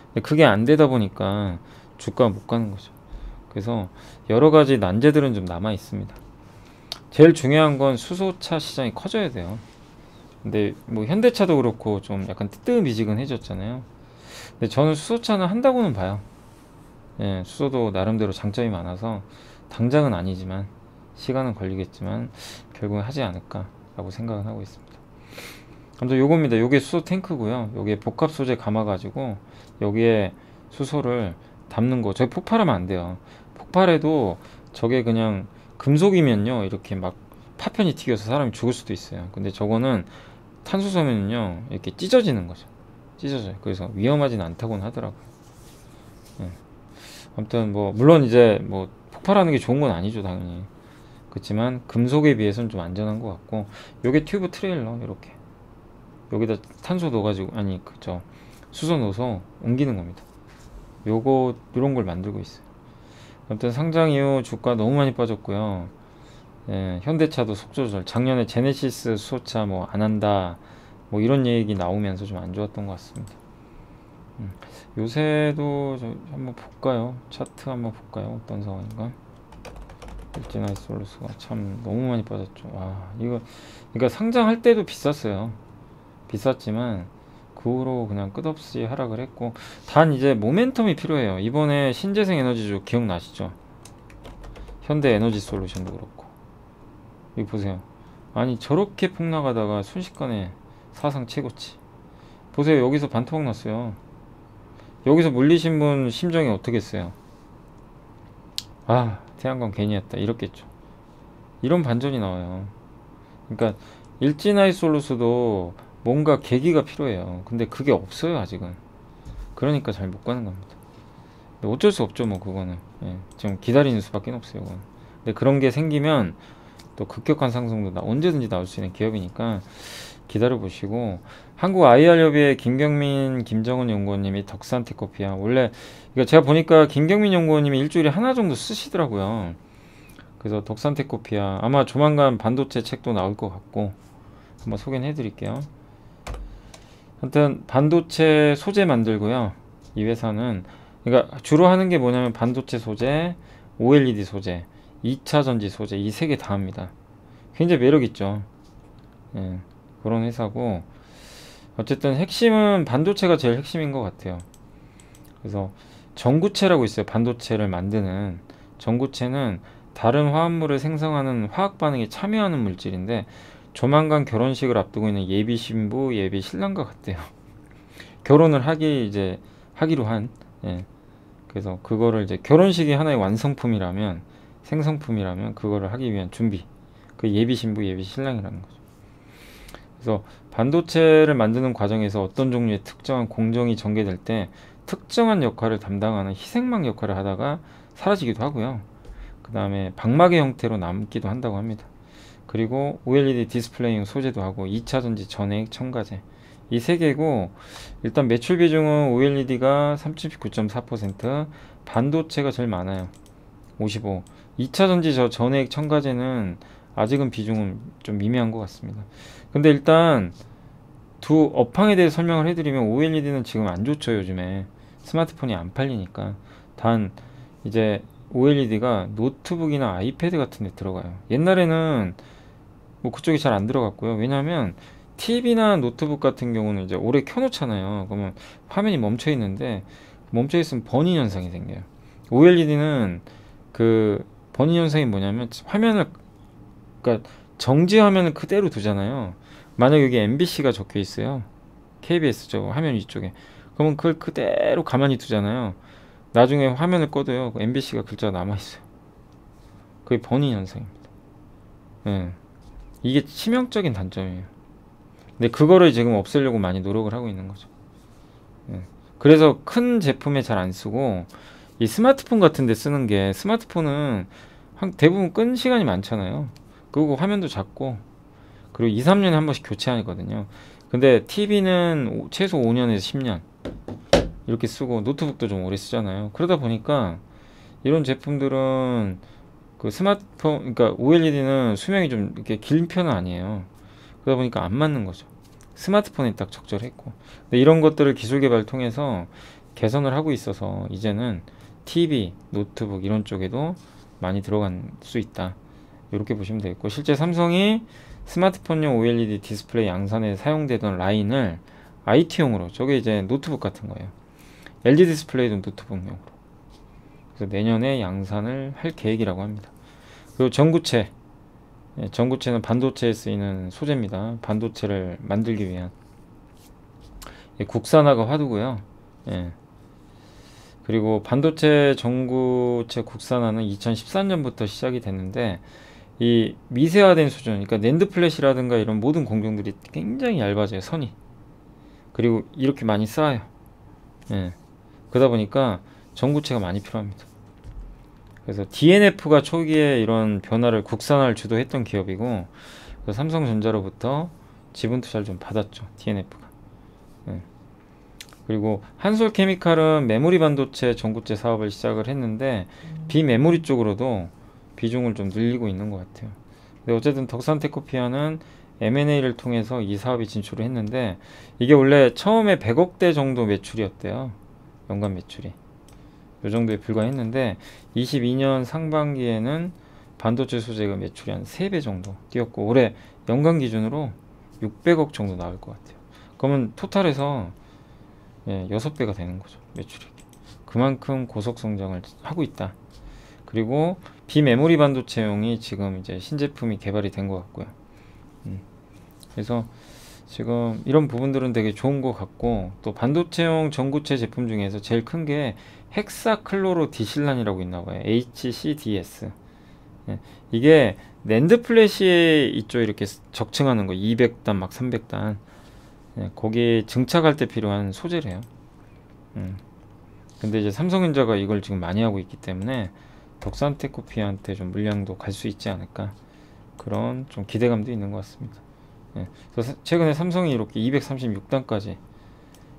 근데 그게 안 되다 보니까 주가가 못 가는 거죠. 그래서 여러 가지 난제들은 좀 남아 있습니다. 제일 중요한 건 수소차 시장이 커져야 돼요. 근데 뭐 현대차도 그렇고 좀 약간 뜨뜻미지근해졌잖아요. 근데 저는 수소차는 한다고는 봐요. 예, 수소도 나름대로 장점이 많아서 당장은 아니지만 시간은 걸리겠지만 결국은 하지 않을까라고 생각은 하고 있습니다. 아무튼 요겁니다. 요게 수소 탱크고요. 요게 복합 소재 감아 가지고 여기에 수소를 담는 거. 저게 폭발하면 안 돼요. 폭발해도 저게 그냥 금속이면요, 이렇게 막 파편이 튀겨서 사람이 죽을 수도 있어요. 근데 저거는 탄소섬유는요, 이렇게 찢어지는 거죠. 찢어져요. 그래서 위험하진 않다고는 하더라고요. 예. 아무튼 뭐 물론 이제 뭐 폭발하는 게 좋은 건 아니죠, 당연히. 그렇지만 금속에 비해서는 좀 안전한 것 같고, 요게 튜브 트레일러 이렇게 여기다 탄소 넣어가지고, 아니 그죠, 수소 넣어서 옮기는 겁니다. 요거 이런 걸 만들고 있어요. 아무튼 상장 이후 주가 너무 많이 빠졌고요. 예, 현대차도 속조절. 작년에 제네시스 수소차 뭐 안 한다 뭐 이런 얘기 나오면서 좀 안 좋았던 것 같습니다. 요새도 한번 볼까요? 차트 한번 볼까요? 어떤 상황인가? 일진 하이솔루스가 참 너무 많이 빠졌죠. 와, 이거 그러니까 상장할 때도 비쌌어요. 비쌌지만 그 후로 그냥 끝없이 하락을 했고, 단 이제 모멘텀이 필요해요. 이번에 신재생 에너지주 기억나시죠? 현대 에너지 솔루션도 그렇고. 여기 보세요. 아니 저렇게 폭락하다가 순식간에 사상 최고치. 보세요. 여기서 반토막 났어요. 여기서 물리신 분 심정이 어떻겠어요? 아, 태양광 괜히 했다 이렇겠죠. 이런 반전이 나와요. 그러니까 일진하이솔루스도 뭔가 계기가 필요해요. 근데 그게 없어요 아직은. 그러니까 잘 못 가는 겁니다. 근데 어쩔 수 없죠 뭐 그거는. 예, 지금 기다리는 수밖에 없어요 그건. 근데 그런 게 생기면 또 급격한 상승도 언제든지 나올 수 있는 기업이니까 기다려 보시고. 한국 IR협의회 김경민, 김정은 연구원님이 덕산테코피아, 원래 이거 제가 보니까 김경민 연구원님이 일주일에 하나 정도 쓰시더라고요. 그래서 덕산테코피아 아마 조만간 반도체 책도 나올 것 같고 한번 소개는 해드릴게요. 하여튼 반도체 소재 만들고요. 이 회사는 그러니까 주로 하는 게 뭐냐면 반도체 소재, OLED 소재, 2차 전지 소재, 이 세 개 다 합니다. 굉장히 매력 있죠. 예, 그런 회사고, 어쨌든 핵심은 반도체가 제일 핵심인 것 같아요. 그래서 전구체라고 있어요. 반도체를 만드는 전구체는 다른 화합물을 생성하는 화학 반응에 참여하는 물질인데, 조만간 결혼식을 앞두고 있는 예비 신부, 예비 신랑과 같대요. 결혼을 하기로 한. 예. 그래서 그거를 이제 결혼식이 하나의 완성품이라면, 생성품이라면 그거를 하기 위한 준비. 그 예비 신부, 예비 신랑이라는 거죠. 그래서 반도체를 만드는 과정에서 어떤 종류의 특정한 공정이 전개될 때 특정한 역할을 담당하는 희생막 역할을 하다가 사라지기도 하고요. 그 다음에 방막의 형태로 남기도 한다고 합니다. 그리고 OLED 디스플레이용 소재도 하고 2차 전지 전해액 첨가제, 이 세 개고, 일단 매출 비중은 OLED가 39.4%, 반도체가 제일 많아요. 55. 2차전지 저 전액 첨가제는 아직은 비중은 좀 미미한 것 같습니다. 근데 일단 두 업황에 대해 설명을 해드리면, OLED는 지금 안 좋죠. 요즘에 스마트폰이 안 팔리니까. 단 이제 OLED가 노트북이나 아이패드 같은 데 들어가요. 옛날에는 뭐 그쪽이 잘 안 들어갔고요. 왜냐하면 TV나 노트북 같은 경우는 이제 오래 켜놓잖아요. 그러면 화면이 멈춰 있는데, 멈춰 있으면 버닝 현상이 생겨요. OLED는 그 버닝 현상이 뭐냐면, 화면을, 그러니까 정지 화면을 그대로 두잖아요. 만약 여기 MBC가 적혀 있어요. KBS 저 화면 위쪽에. 그러면 그걸 그대로 가만히 두잖아요. 나중에 화면을 꺼도요, MBC가 글자가 남아 있어요. 그게 버닝 현상입니다. 예. 이게 치명적인 단점이에요. 근데 그거를 지금 없애려고 많이 노력을 하고 있는 거죠. 예. 그래서 큰 제품에 잘 안 쓰고, 이 스마트폰 같은 데 쓰는 게, 스마트폰은 대부분 끈 시간이 많잖아요. 그리고 화면도 작고, 그리고 2, 3년에 한 번씩 교체하거든요. 근데 TV는 최소 5년에서 10년 이렇게 쓰고, 노트북도 좀 오래 쓰잖아요. 그러다 보니까 이런 제품들은 그 스마트폰, 그러니까 OLED는 수명이 좀 이렇게 긴 편은 아니에요. 그러다 보니까 안 맞는 거죠. 스마트폰에 딱 적절했고. 근데 이런 것들을 기술 개발 통해서 개선을 하고 있어서, 이제는 TV, 노트북 이런 쪽에도 많이 들어갈 수 있다. 이렇게 보시면 되겠고, 실제 삼성이 스마트폰용 OLED 디스플레이 양산에 사용되던 라인을 IT용으로, 저게 이제 노트북 같은 거예요. LG 디스플레이도 노트북용으로. 그래서 내년에 양산을 할 계획이라고 합니다. 그리고 전구체. 예, 전구체는 반도체에 쓰이는 소재입니다. 반도체를 만들기 위한. 예, 국산화가 화두고요. 예. 그리고 반도체 전구체 국산화는 2014년부터 시작이 됐는데, 이 미세화된 수준, 그러니까 낸드 플래시라든가 이런 모든 공정들이 굉장히 얇아져요, 선이. 그리고 이렇게 많이 쌓여요. 예. 그러다 보니까 전구체가 많이 필요합니다. 그래서 DNF가 초기에 이런 변화를, 국산화를 주도했던 기업이고, 그래서 삼성전자로부터 지분 투자를 좀 받았죠, DNF가. 예. 그리고 한솔케미칼은 메모리 반도체 전구체 사업을 시작을 했는데, 비메모리 쪽으로도 비중을 좀 늘리고 있는 것 같아요. 근데 어쨌든 덕산테크피아는 M&A를 통해서 이 사업에 진출을 했는데, 이게 원래 처음에 100억대 정도 매출이었대요. 연간 매출이. 요 정도에 불과했는데, 22년 상반기에는 반도체 소재가 매출이 한 3배 정도 뛰었고, 올해 연간 기준으로 600억 정도 나올 것 같아요. 그러면 토탈에서 6배가 되는 거죠, 매출이. 그만큼 고속 성장을 하고 있다. 그리고 비메모리 반도체용이 지금 이제 신제품이 개발이 된 것 같고요. 그래서 지금 이런 부분들은 되게 좋은 것 같고, 또 반도체용 전구체 제품 중에서 제일 큰 게 헥사클로로 디실란이라고 있나 봐요. HCDS. 예, 이게 낸드 플래시에 있죠. 이렇게 적층하는 거 200단 막 300단. 예, 거기 증착할 때 필요한 소재래요. 근데 이제 삼성전자가 이걸 지금 많이 하고 있기 때문에 덕산테크피아한테 좀 물량도 갈 수 있지 않을까, 그런 좀 기대감도 있는 것 같습니다. 예, 그래서 최근에 삼성이 이렇게 236단까지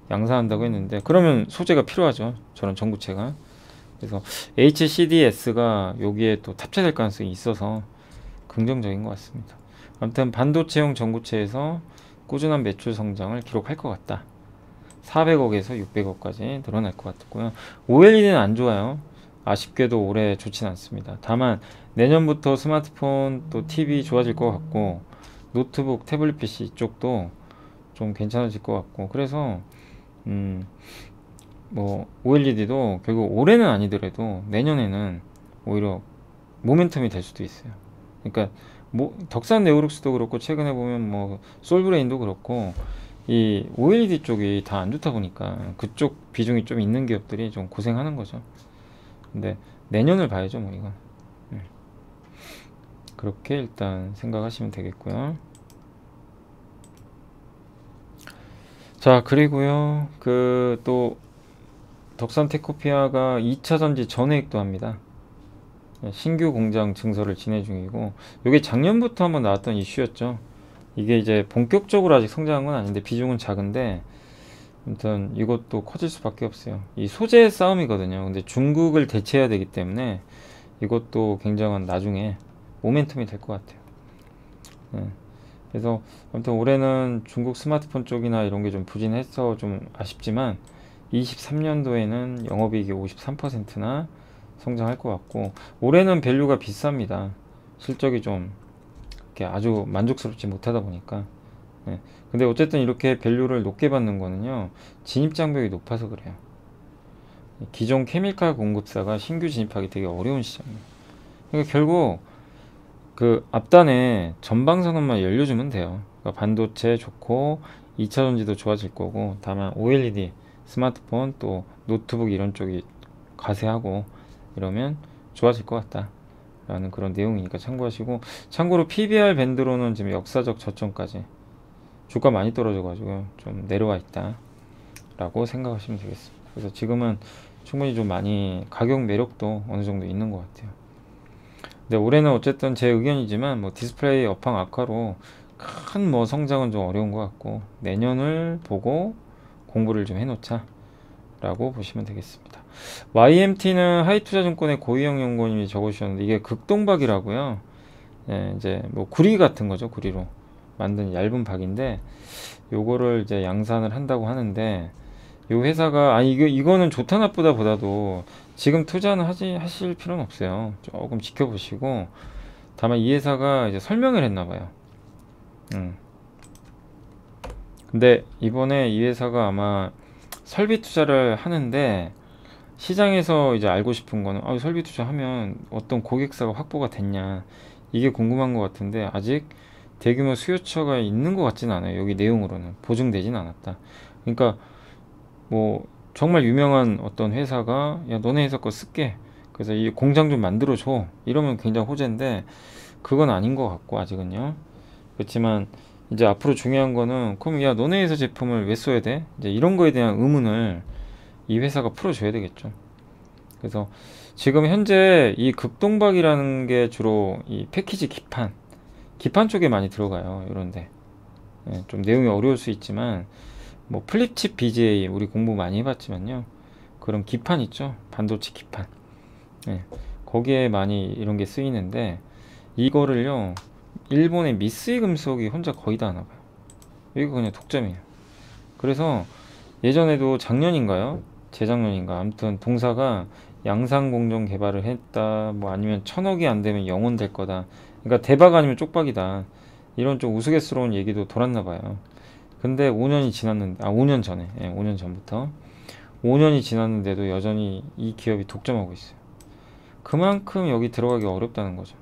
양산한다고 했는데, 그러면 소재가 필요하죠, 저런 전구체가. 그래서 HCDS가 여기에 또 탑재될 가능성이 있어서 긍정적인 것 같습니다. 아무튼 반도체용 전구체에서 꾸준한 매출 성장을 기록할 것 같다. 400억에서 600억까지 늘어날 것 같고요. OLED는 안 좋아요. 아쉽게도 올해 좋진 않습니다. 다만 내년부터 스마트폰 또 TV 좋아질 것 같고, 노트북, 태블릿 PC 쪽도 좀 괜찮아질 것 같고, 그래서 뭐 OLED도 결국 올해는 아니더라도 내년에는 오히려 모멘텀이 될 수도 있어요. 그러니까 뭐 덕산 네오룩스도 그렇고, 최근에 보면 뭐 솔브레인도 그렇고, 이 OLED 쪽이 다 안 좋다 보니까 그쪽 비중이 좀 있는 기업들이 좀 고생하는 거죠. 근데 내년을 봐야죠, 뭐 이건. 그렇게 일단 생각하시면 되겠고요. 자, 그리고요, 그 또 덕산테크피아가 2차전지 전해액도 합니다. 신규 공장 증설을 진행 중이고, 이게 작년부터 한번 나왔던 이슈였죠. 이게 이제 본격적으로 아직 성장한 건 아닌데 비중은 작은데, 아무튼 이것도 커질 수밖에 없어요. 이 소재 싸움이거든요. 근데 중국을 대체해야 되기 때문에 이것도 굉장한 나중에 모멘텀이 될 것 같아요. 네. 그래서 아무튼 올해는 중국 스마트폰 쪽이나 이런 게 좀 부진해서 좀 아쉽지만 23년도에는 영업이익이 53%나 성장할 것 같고, 올해는 밸류가 비쌉니다. 실적이 좀 이렇게 아주 만족스럽지 못하다 보니까. 예. 근데 어쨌든 이렇게 밸류를 높게 받는 거는요, 진입 장벽이 높아서 그래요. 기존 케미칼 공급사가 신규 진입하기 되게 어려운 시장이에요. 그러니까 결국 그 앞단에 전방 산업만 열려주면 돼요. 그러니까 반도체 좋고 2차 전지도 좋아질 거고, 다만 OLED 스마트폰 또 노트북 이런 쪽이 가세하고 이러면 좋아질 것 같다 라는 그런 내용이니까 참고하시고, 참고로 PBR 밴드로는 지금 역사적 저점까지 주가 많이 떨어져 가지고 좀 내려와 있다 라고 생각하시면 되겠습니다. 그래서 지금은 충분히 좀 많이 가격 매력도 어느 정도 있는 것 같아요. 근데 올해는 어쨌든 제 의견이지만 뭐 디스플레이 업황 악화로 큰 뭐 성장은 좀 어려운 것 같고, 내년을 보고 공부를 좀 해놓자 라고 보시면 되겠습니다. YMT는 하이투자증권의 고희영 연구원님이 적어주셨는데, 이게 극동박이라고요. 예, 이제 뭐 구리 같은 거죠. 구리로 만든 얇은 박인데, 요거를 이제 양산을 한다고 하는데, 요 회사가 이거는 좋다 나쁘다 보다도 지금 투자는 하실 필요는 없어요. 조금 지켜보시고, 다만 이 회사가 이제 설명을 했나 봐요. 근데 이번에 이 회사가 아마 설비 투자를 하는데, 시장에서 이제 알고 싶은 거는 설비 투자하면 어떤 고객사가 확보가 됐냐, 이게 궁금한 것 같은데, 아직 대규모 수요처가 있는 것 같지는 않아요. 여기 내용으로는 보증되진 않았다. 그러니까 뭐 정말 유명한 어떤 회사가 야 너네 회사 거 쓸게, 그래서 이 공장 좀 만들어 줘, 이러면 굉장히 호재인데 그건 아닌 것 같고 아직은요. 그렇지만 이제 앞으로 중요한 거는, 그럼 야 너네 회사 제품을 왜 써야 돼? 이제 이런 거에 대한 의문을 이 회사가 풀어줘야 되겠죠. 그래서 지금 현재 이 극동박이라는 게 주로 이 패키지 기판 쪽에 많이 들어가요. 이런데 좀 내용이 어려울 수 있지만, 뭐 플립칩 BGA 우리 공부 많이 해봤지만요, 그런 기판 있죠, 반도체 기판. 거기에 많이 이런 게 쓰이는데, 이거를요 일본의 미쓰이 금속이 혼자 거의 다 하나 봐요. 여기가 그냥 독점이에요. 그래서 예전에도 작년인가요? 재작년인가? 아무튼 동사가 양산 공정 개발을 했다, 뭐 아니면 1000억이 안 되면 영혼 될 거다. 그러니까 대박 아니면 쪽박이다. 이런 좀 우스갯스러운 얘기도 돌았나 봐요. 근데 5년이 지났는데, 5년 전에, 5년 전부터 5년이 지났는데도 여전히 이 기업이 독점하고 있어요. 그만큼 여기 들어가기 어렵다는 거죠.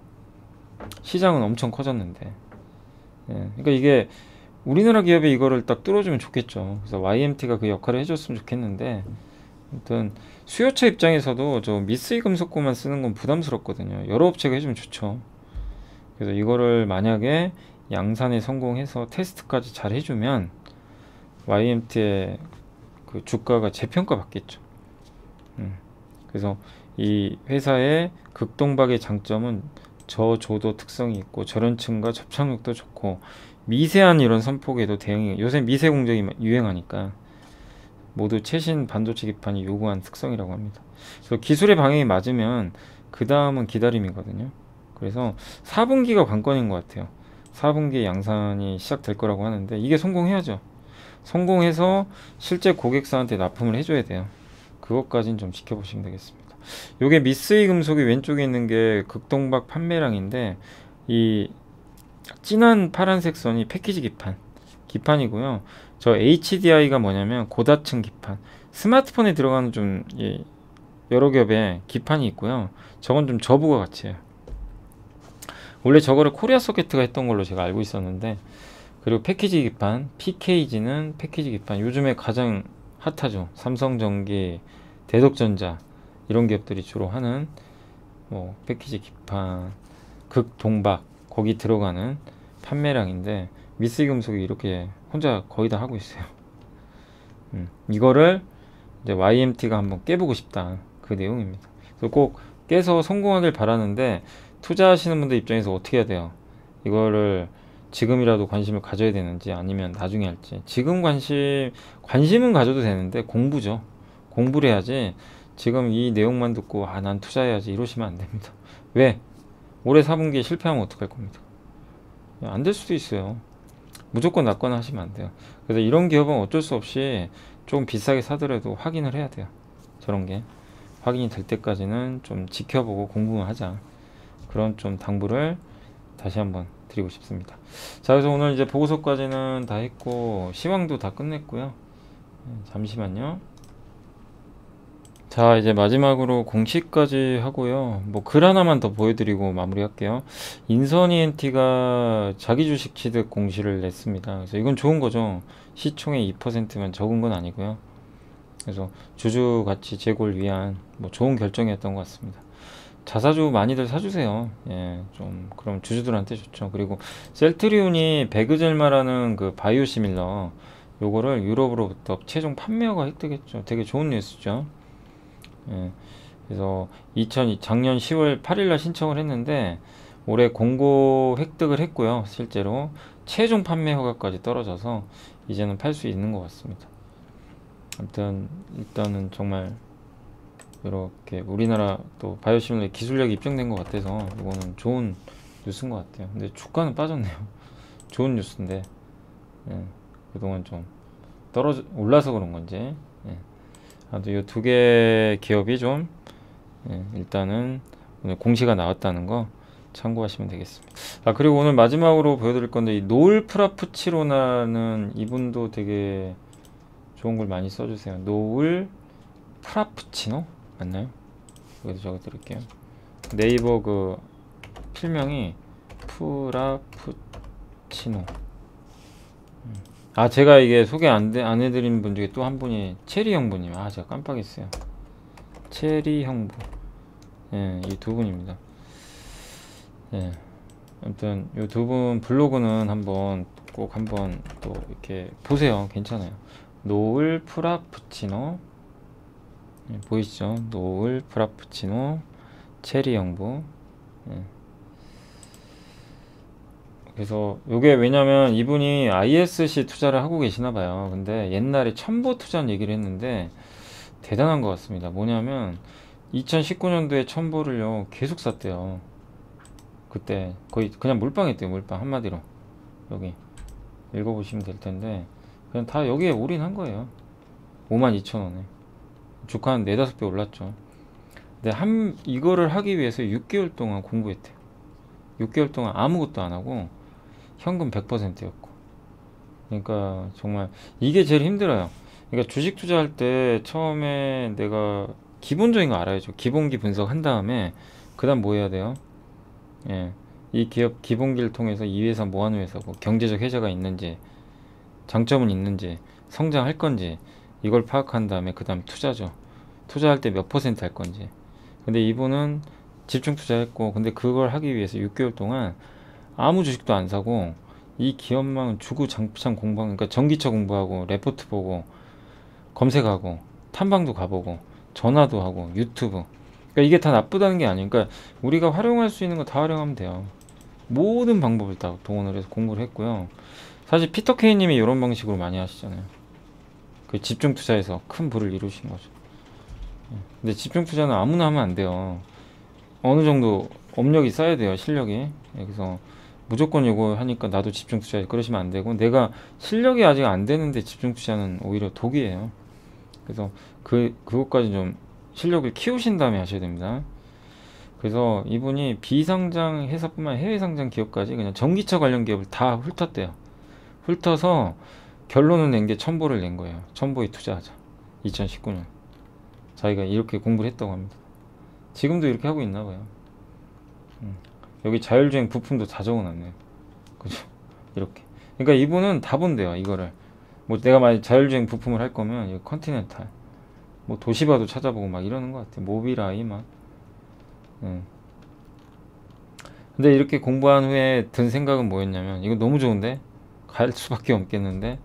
시장은 엄청 커졌는데. 그러니까 이게 우리나라 기업이 이거를 딱 뚫어주면 좋겠죠. 그래서 YMT가 그 역할을 해줬으면 좋겠는데, 아무튼 수요처 입장에서도 저 미쓰이 금속고만 쓰는 건 부담스럽거든요. 여러 업체가 해주면 좋죠. 그래서 이거를 만약에 양산에 성공해서 테스트까지 잘 해주면 YMT의 그 주가가 재평가 받겠죠. 그래서 이 회사의 극동박의 장점은 저조도 특성이 있고 저련층과 접착력도 좋고, 미세한 이런 선폭에도 대응이, 요새 미세 공정이 유행하니까 모두 최신 반도체 기판이 요구한 특성이라고 합니다. 그래서 기술의 방향이 맞으면 그 다음은 기다림이거든요. 그래서 4분기가 관건인 것 같아요. 4분기에 양산이 시작될 거라고 하는데, 이게 성공해야죠. 성공해서 실제 고객사한테 납품을 해줘야 돼요. 그것까지는 좀 지켜보시면 되겠습니다. 요게 미쓰이 금속이 왼쪽에 있는 게 극동박 판매량인데, 이 진한 파란색 선이 패키지 기판이고요. 저 HDI가 뭐냐면 고다층 기판, 스마트폰에 들어가는 좀 여러 겹의 기판이 있고요. 저건 좀 저부가 같이에요. 원래 저거를 코리아 소켓가 했던 걸로 제가 알고 있었는데, 그리고 패키지 기판, PKG는 패키지 기판 요즘에 가장 핫하죠. 삼성전기, 대덕전자 이런 기업들이 주로 하는 뭐 패키지 기판, 극동박 거기 들어가는 판매량인데, 미쓰이 금속이 이렇게 혼자 거의 다 하고 있어요. 이거를 이제 YMT가 한번 깨보고 싶다, 그 내용입니다. 그래서 꼭 깨서 성공하길 바라는데, 투자하시는 분들 입장에서 어떻게 해야 돼요? 이거를 지금이라도 관심을 가져야 되는지 아니면 나중에 할지. 지금 관심은 가져도 되는데 공부죠. 공부를 해야지 지금 이 내용만 듣고 아, 난 투자해야지 이러시면 안 됩니다. 왜? 올해 4분기에 실패하면 어떡할 겁니까? 안 될 수도 있어요. 무조건 낮거나 하시면 안 돼요. 그래서 이런 기업은 어쩔 수 없이 좀 비싸게 사더라도 확인을 해야 돼요. 저런 게 확인이 될 때까지는 좀 지켜보고 공부만 하자. 그런 좀 당부를 다시 한번 드리고 싶습니다. 자, 그래서 오늘 이제 보고서까지는 다 했고 시황도 다 끝냈고요. 잠시만요. 자, 이제 마지막으로 공시까지 하고요. 뭐 글 하나만 더 보여드리고 마무리할게요. 인선이 엔티가 자기 주식 취득 공시를 냈습니다. 그래서 이건 좋은 거죠. 시총의 2%면 적은 건 아니고요. 그래서 주주 가치 제고를 위한 뭐 좋은 결정이었던 것 같습니다. 자사주 많이들 사주세요. 예, 좀 그럼 주주들한테 좋죠. 그리고 셀트리온이 베그젤마라는 그 바이오시밀러 요거를 유럽으로부터 최종 판매허가 획득했죠. 되게 좋은 뉴스죠. 예, 그래서 작년 10월 8일날 신청을 했는데 올해 공고 획득을 했고요. 실제로 최종 판매 허가까지 떨어져서 이제는 팔 수 있는 것 같습니다. 아무튼 일단은 정말 이렇게 우리나라 또 바이오시밀러 기술력이 입증된 것 같아서 이거는 좋은 뉴스인 것 같아요. 근데 주가는 빠졌네요. 좋은 뉴스인데 예, 그동안 좀 올라서 그런 건지 예. 아무튼 이 두 개 기업이 좀 일단은 오늘 공시가 나왔다는 거 참고하시면 되겠습니다. 아, 그리고 오늘 마지막으로 보여드릴 건데 이 노을 프라푸치노라는 이분도 되게 좋은 걸 많이 써주세요. 노을 프라푸치노 맞나요? 여기서 적어드릴게요. 네이버 그 필명이 프라푸치노. 아, 제가 이게 소개 안 해드린 분 중에 또 한 분이 체리 형부님. 아, 제가 깜빡했어요. 체리 형부. 예, 이 두 분입니다. 예, 아무튼 이 두 분 블로그는 꼭 한번 또 이렇게 보세요. 괜찮아요. 노을 프라푸치노. 예, 보이시죠? 노을 프라푸치노 체리 형부. 예. 그래서 요게 왜냐면 이분이 ISC 투자를 하고 계시나 봐요. 근데 옛날에 첨보 투자는 얘기를 했는데 대단한 것 같습니다. 뭐냐면 2019년도에 첨보를요 계속 샀대요. 그때 거의 그냥 물방했대요. 물방 한마디로. 여기 읽어보시면 될 텐데 그냥 다 여기에 올인한 거예요. 52,000원에 주가 한 4-5배 올랐죠. 근데 이거를 하기 위해서 6개월 동안 공부했대요. 6개월 동안 아무것도 안 하고 현금 100%였고. 그러니까 정말 이게 제일 힘들어요. 그러니까 주식 투자할 때 처음에 내가 기본적인 거 알아야죠. 기본기 분석한 다음에 그 다음 뭐 해야 돼요? 예, 이 기업 기본기를 통해서 이 회사 뭐 하는 회사고 경제적 혜자가 있는지 장점은 있는지 성장할 건지 이걸 파악한 다음에 그 다음 투자죠. 투자할 때 몇 퍼센트 할 건지. 근데 이분은 집중 투자했고 근데 그걸 하기 위해서 6개월 동안 아무 주식도 안 사고 이 기업만 주구장창 공부하고, 그러니까 전기차 공부하고 레포트 보고 검색하고 탐방도 가보고 전화도 하고 유튜브. 그러니까 이게 다 나쁘다는 게 아니에요. 그러니까 우리가 활용할 수 있는 거 다 활용하면 돼요. 모든 방법을 다 동원을 해서 공부를 했고요. 사실 피터 케이 님이 이런 방식으로 많이 하시잖아요. 그 집중 투자에서 큰 부를 이루신 거죠. 근데 집중 투자는 아무나 하면 안 돼요. 어느 정도 업력이 쌓여야 돼요. 실력이. 그래서 무조건 이거 하니까 나도 집중 투자해 그러시면 안 되고, 내가 실력이 아직 안 되는데 집중 투자는 오히려 독이에요. 그래서 그것까지 좀 실력을 키우신 다음에 하셔야 됩니다. 그래서 이분이 비상장 회사뿐만 아니라 해외 상장 기업까지 그냥 전기차 관련 기업을 다 훑었대요. 훑어서 결론을 낸 게 첨보를 낸 거예요. 첨보에 투자하자. 2019년 자기가 이렇게 공부를 했다고 합니다. 지금도 이렇게 하고 있나 봐요. 여기 자율주행 부품도 다 적어놨네요. 그죠? 이렇게. 그러니까 이분은 다 본대요. 이거를 뭐 내가 만약 자율주행 부품을 할 거면 이 컨티넨탈 뭐 도시바도 찾아보고 막 이러는 것 같아요. 모빌아이 막. 근데 이렇게 공부한 후에 든 생각은 뭐였냐면, 이거 너무 좋은데 갈 수밖에 없겠는데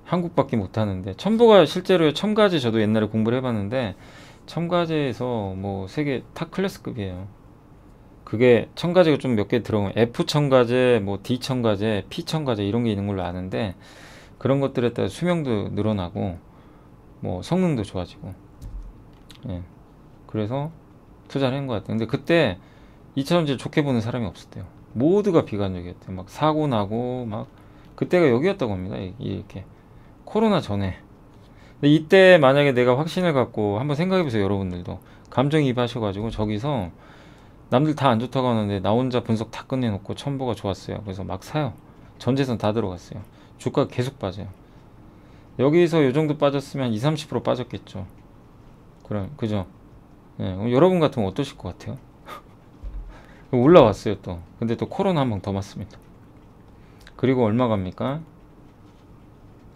한국밖에 못하는데. 첨보가 실제로 첨가제 저도 옛날에 공부를 해봤는데 첨가제에서 뭐 세계 탑 클래스급이에요. 그게 첨가제가 좀 몇 개 들어오면 F 첨가제, 뭐 D 첨가제, P 첨가제 이런 게 있는 걸로 아는데 그런 것들에 따라 수명도 늘어나고 뭐 성능도 좋아지고 예. 그래서 투자를 한 것 같아요. 근데 그때 2차전지를 좋게 보는 사람이 없었대요. 모두가 비관적이었대요. 막 사고 나고 막 그때가 여기였다고 합니다. 이렇게 코로나 전에. 근데 이때 만약에 내가 확신을 갖고 한번 생각해보세요. 여러분들도 감정이입하셔가지고 저기서 남들 다 안 좋다고 하는데 나 혼자 분석 다 끝내놓고 첨보가 좋았어요. 그래서 막 사요. 전재산 다 들어갔어요. 주가가 계속 빠져요. 여기서 요 정도 빠졌으면 20, 30% 빠졌겠죠. 그럼 그죠? 예, 그럼 여러분 같으면 어떠실 것 같아요? 올라왔어요 또. 근데 또 코로나 한 번 더 맞습니다. 그리고 얼마 갑니까?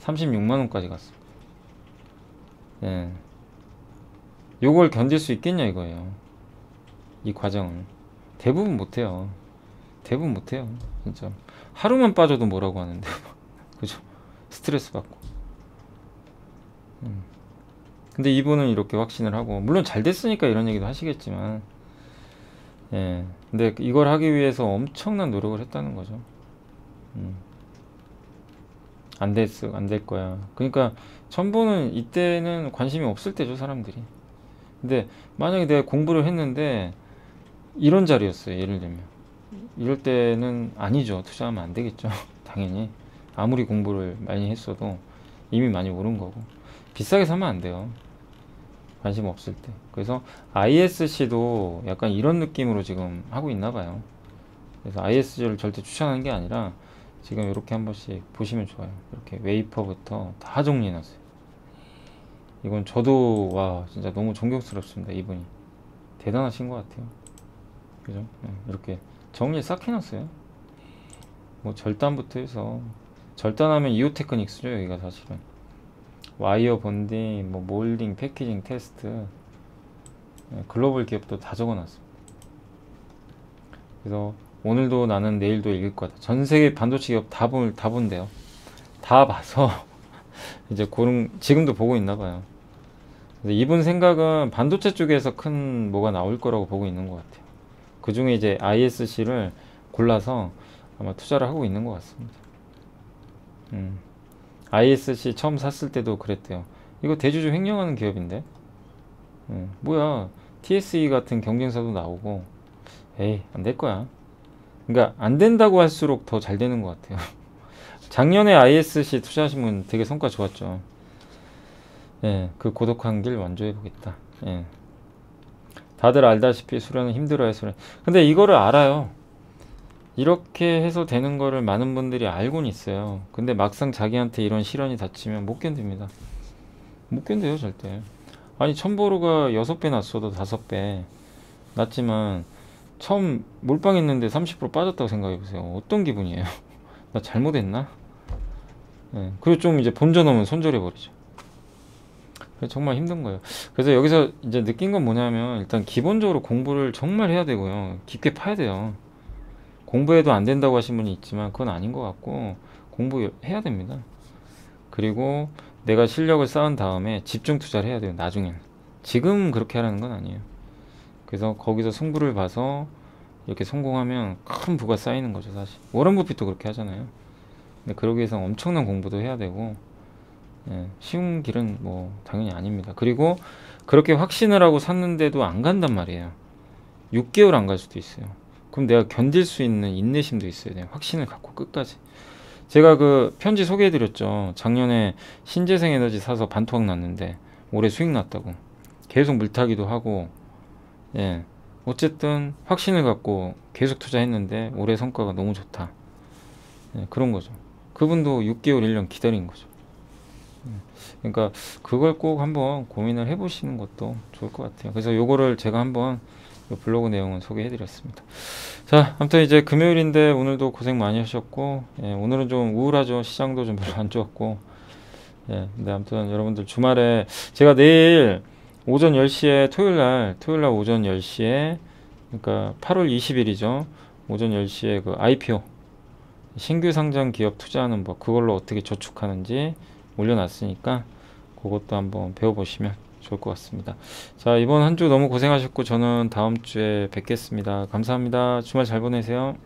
36만원까지 갔습니다. 예. 요걸 견딜 수 있겠냐 이거예요. 이 과정을. 대부분 못해요. 대부분 못해요. 진짜. 하루만 빠져도 뭐라고 하는데. 그죠? 스트레스 받고. 근데 이분은 이렇게 확신을 하고, 물론 잘 됐으니까 이런 얘기도 하시겠지만, 예. 근데 이걸 하기 위해서 엄청난 노력을 했다는 거죠. 안 됐어, 안 될 거야. 그러니까 첨보는 이때는 관심이 없을 때죠, 사람들이. 근데 만약에 내가 공부를 했는데 이런 자리였어요, 예를 들면. 이럴 때는 아니죠. 투자하면 안 되겠죠. 당연히. 아무리 공부를 많이 했어도 이미 많이 오른 거고. 비싸게 사면 안 돼요. 관심 없을 때. 그래서 ISC도 약간 이런 느낌으로 지금 하고 있나 봐요. 그래서 ISC를 절대 추천하는 게 아니라 지금 이렇게 한 번씩 보시면 좋아요. 이렇게 웨이퍼부터 다 정리해놨어요. 이건 저도 와 진짜 너무 존경스럽습니다. 이분이 대단하신 것 같아요. 그죠? 이렇게 정리 싹 해놨어요. 뭐 절단부터 해서 절단하면 이오 테크닉스죠. 여기가 사실은 와이어 본딩, 뭐 몰딩, 패키징, 테스트, 글로벌 기업도 다 적어놨습니다. 그래서 오늘도 나는 내일도 읽을 거다. 전 세계 반도체 기업 다 본대요. 다 봐서 이제 지금도 보고 있나 봐요. 그래서 이분 생각은 반도체 쪽에서 큰 뭐가 나올 거라고 보고 있는 것 같아요. 그 중에 이제 ISC를 골라서 아마 투자를 하고 있는 것 같습니다. ISC 처음 샀을 때도 그랬대요. 이거 대주주 횡령하는 기업인데? 뭐야, TSE 같은 경쟁사도 나오고, 에이, 안 될 거야. 그러니까 안 된다고 할수록 더 잘 되는 것 같아요. 작년에 ISC 투자하신 분 되게 성과 좋았죠. 예, 그 고독한 길 완주해 보겠다. 예. 다들 알다시피 수련은 힘들어요, 수련. 근데 이거를 알아요. 이렇게 해서 되는 거를 많은 분들이 알고는 있어요. 근데 막상 자기한테 이런 시련이 닥치면 못 견딥니다. 못 견뎌요, 절대. 아니, 첨보루가 6배 났어도 5배 났지만 처음 몰빵했는데 30% 빠졌다고 생각해보세요. 어떤 기분이에요? 나 잘못했나? 예, 그리고 좀 이제 본전 오면 손절해버리죠. 정말 힘든 거예요. 그래서 여기서 이제 느낀 건 뭐냐면 일단 기본적으로 공부를 정말 해야 되고요. 깊게 파야 돼요. 공부해도 안 된다고 하신 분이 있지만 그건 아닌 것 같고 공부해야 됩니다. 그리고 내가 실력을 쌓은 다음에 집중 투자를 해야 돼요. 나중엔. 지금 그렇게 하라는 건 아니에요. 그래서 거기서 승부를 봐서 이렇게 성공하면 큰 부가 쌓이는 거죠, 사실. 워런 버핏도 그렇게 하잖아요. 근데 그러기 위해서 엄청난 공부도 해야 되고, 예, 쉬운 길은 뭐 당연히 아닙니다. 그리고 그렇게 확신을 하고 샀는데도 안 간단 말이에요. 6개월 안 갈 수도 있어요. 그럼 내가 견딜 수 있는 인내심도 있어야 돼요. 확신을 갖고 끝까지. 제가 그 편지 소개해드렸죠. 작년에 신재생 에너지 사서 반토막 났는데 올해 수익 났다고. 계속 물타기도 하고, 예, 어쨌든 확신을 갖고 계속 투자했는데 올해 성과가 너무 좋다. 예, 그런 거죠. 그분도 6개월, 1년 기다린 거죠. 그러니까 그걸 꼭 한번 고민을 해보시는 것도 좋을 것 같아요. 그래서 요거를 제가 한번 블로그 내용은 소개해드렸습니다. 자, 아무튼 이제 금요일인데 오늘도 고생 많이 하셨고, 예, 오늘은 좀 우울하죠. 시장도 좀 별로 안 좋았고, 예, 근데 아무튼 여러분들 주말에 제가 내일 오전 10시에 토요일날 오전 10시에 그러니까 8월 20일이죠. 오전 10시에 그 IPO 신규 상장 기업 투자하는 법 그걸로 어떻게 저축하는지 올려놨으니까 그것도 한번 배워보시면 좋을 것 같습니다. 자, 이번 한 주 너무 고생하셨고 저는 다음 주에 뵙겠습니다. 감사합니다. 주말 잘 보내세요.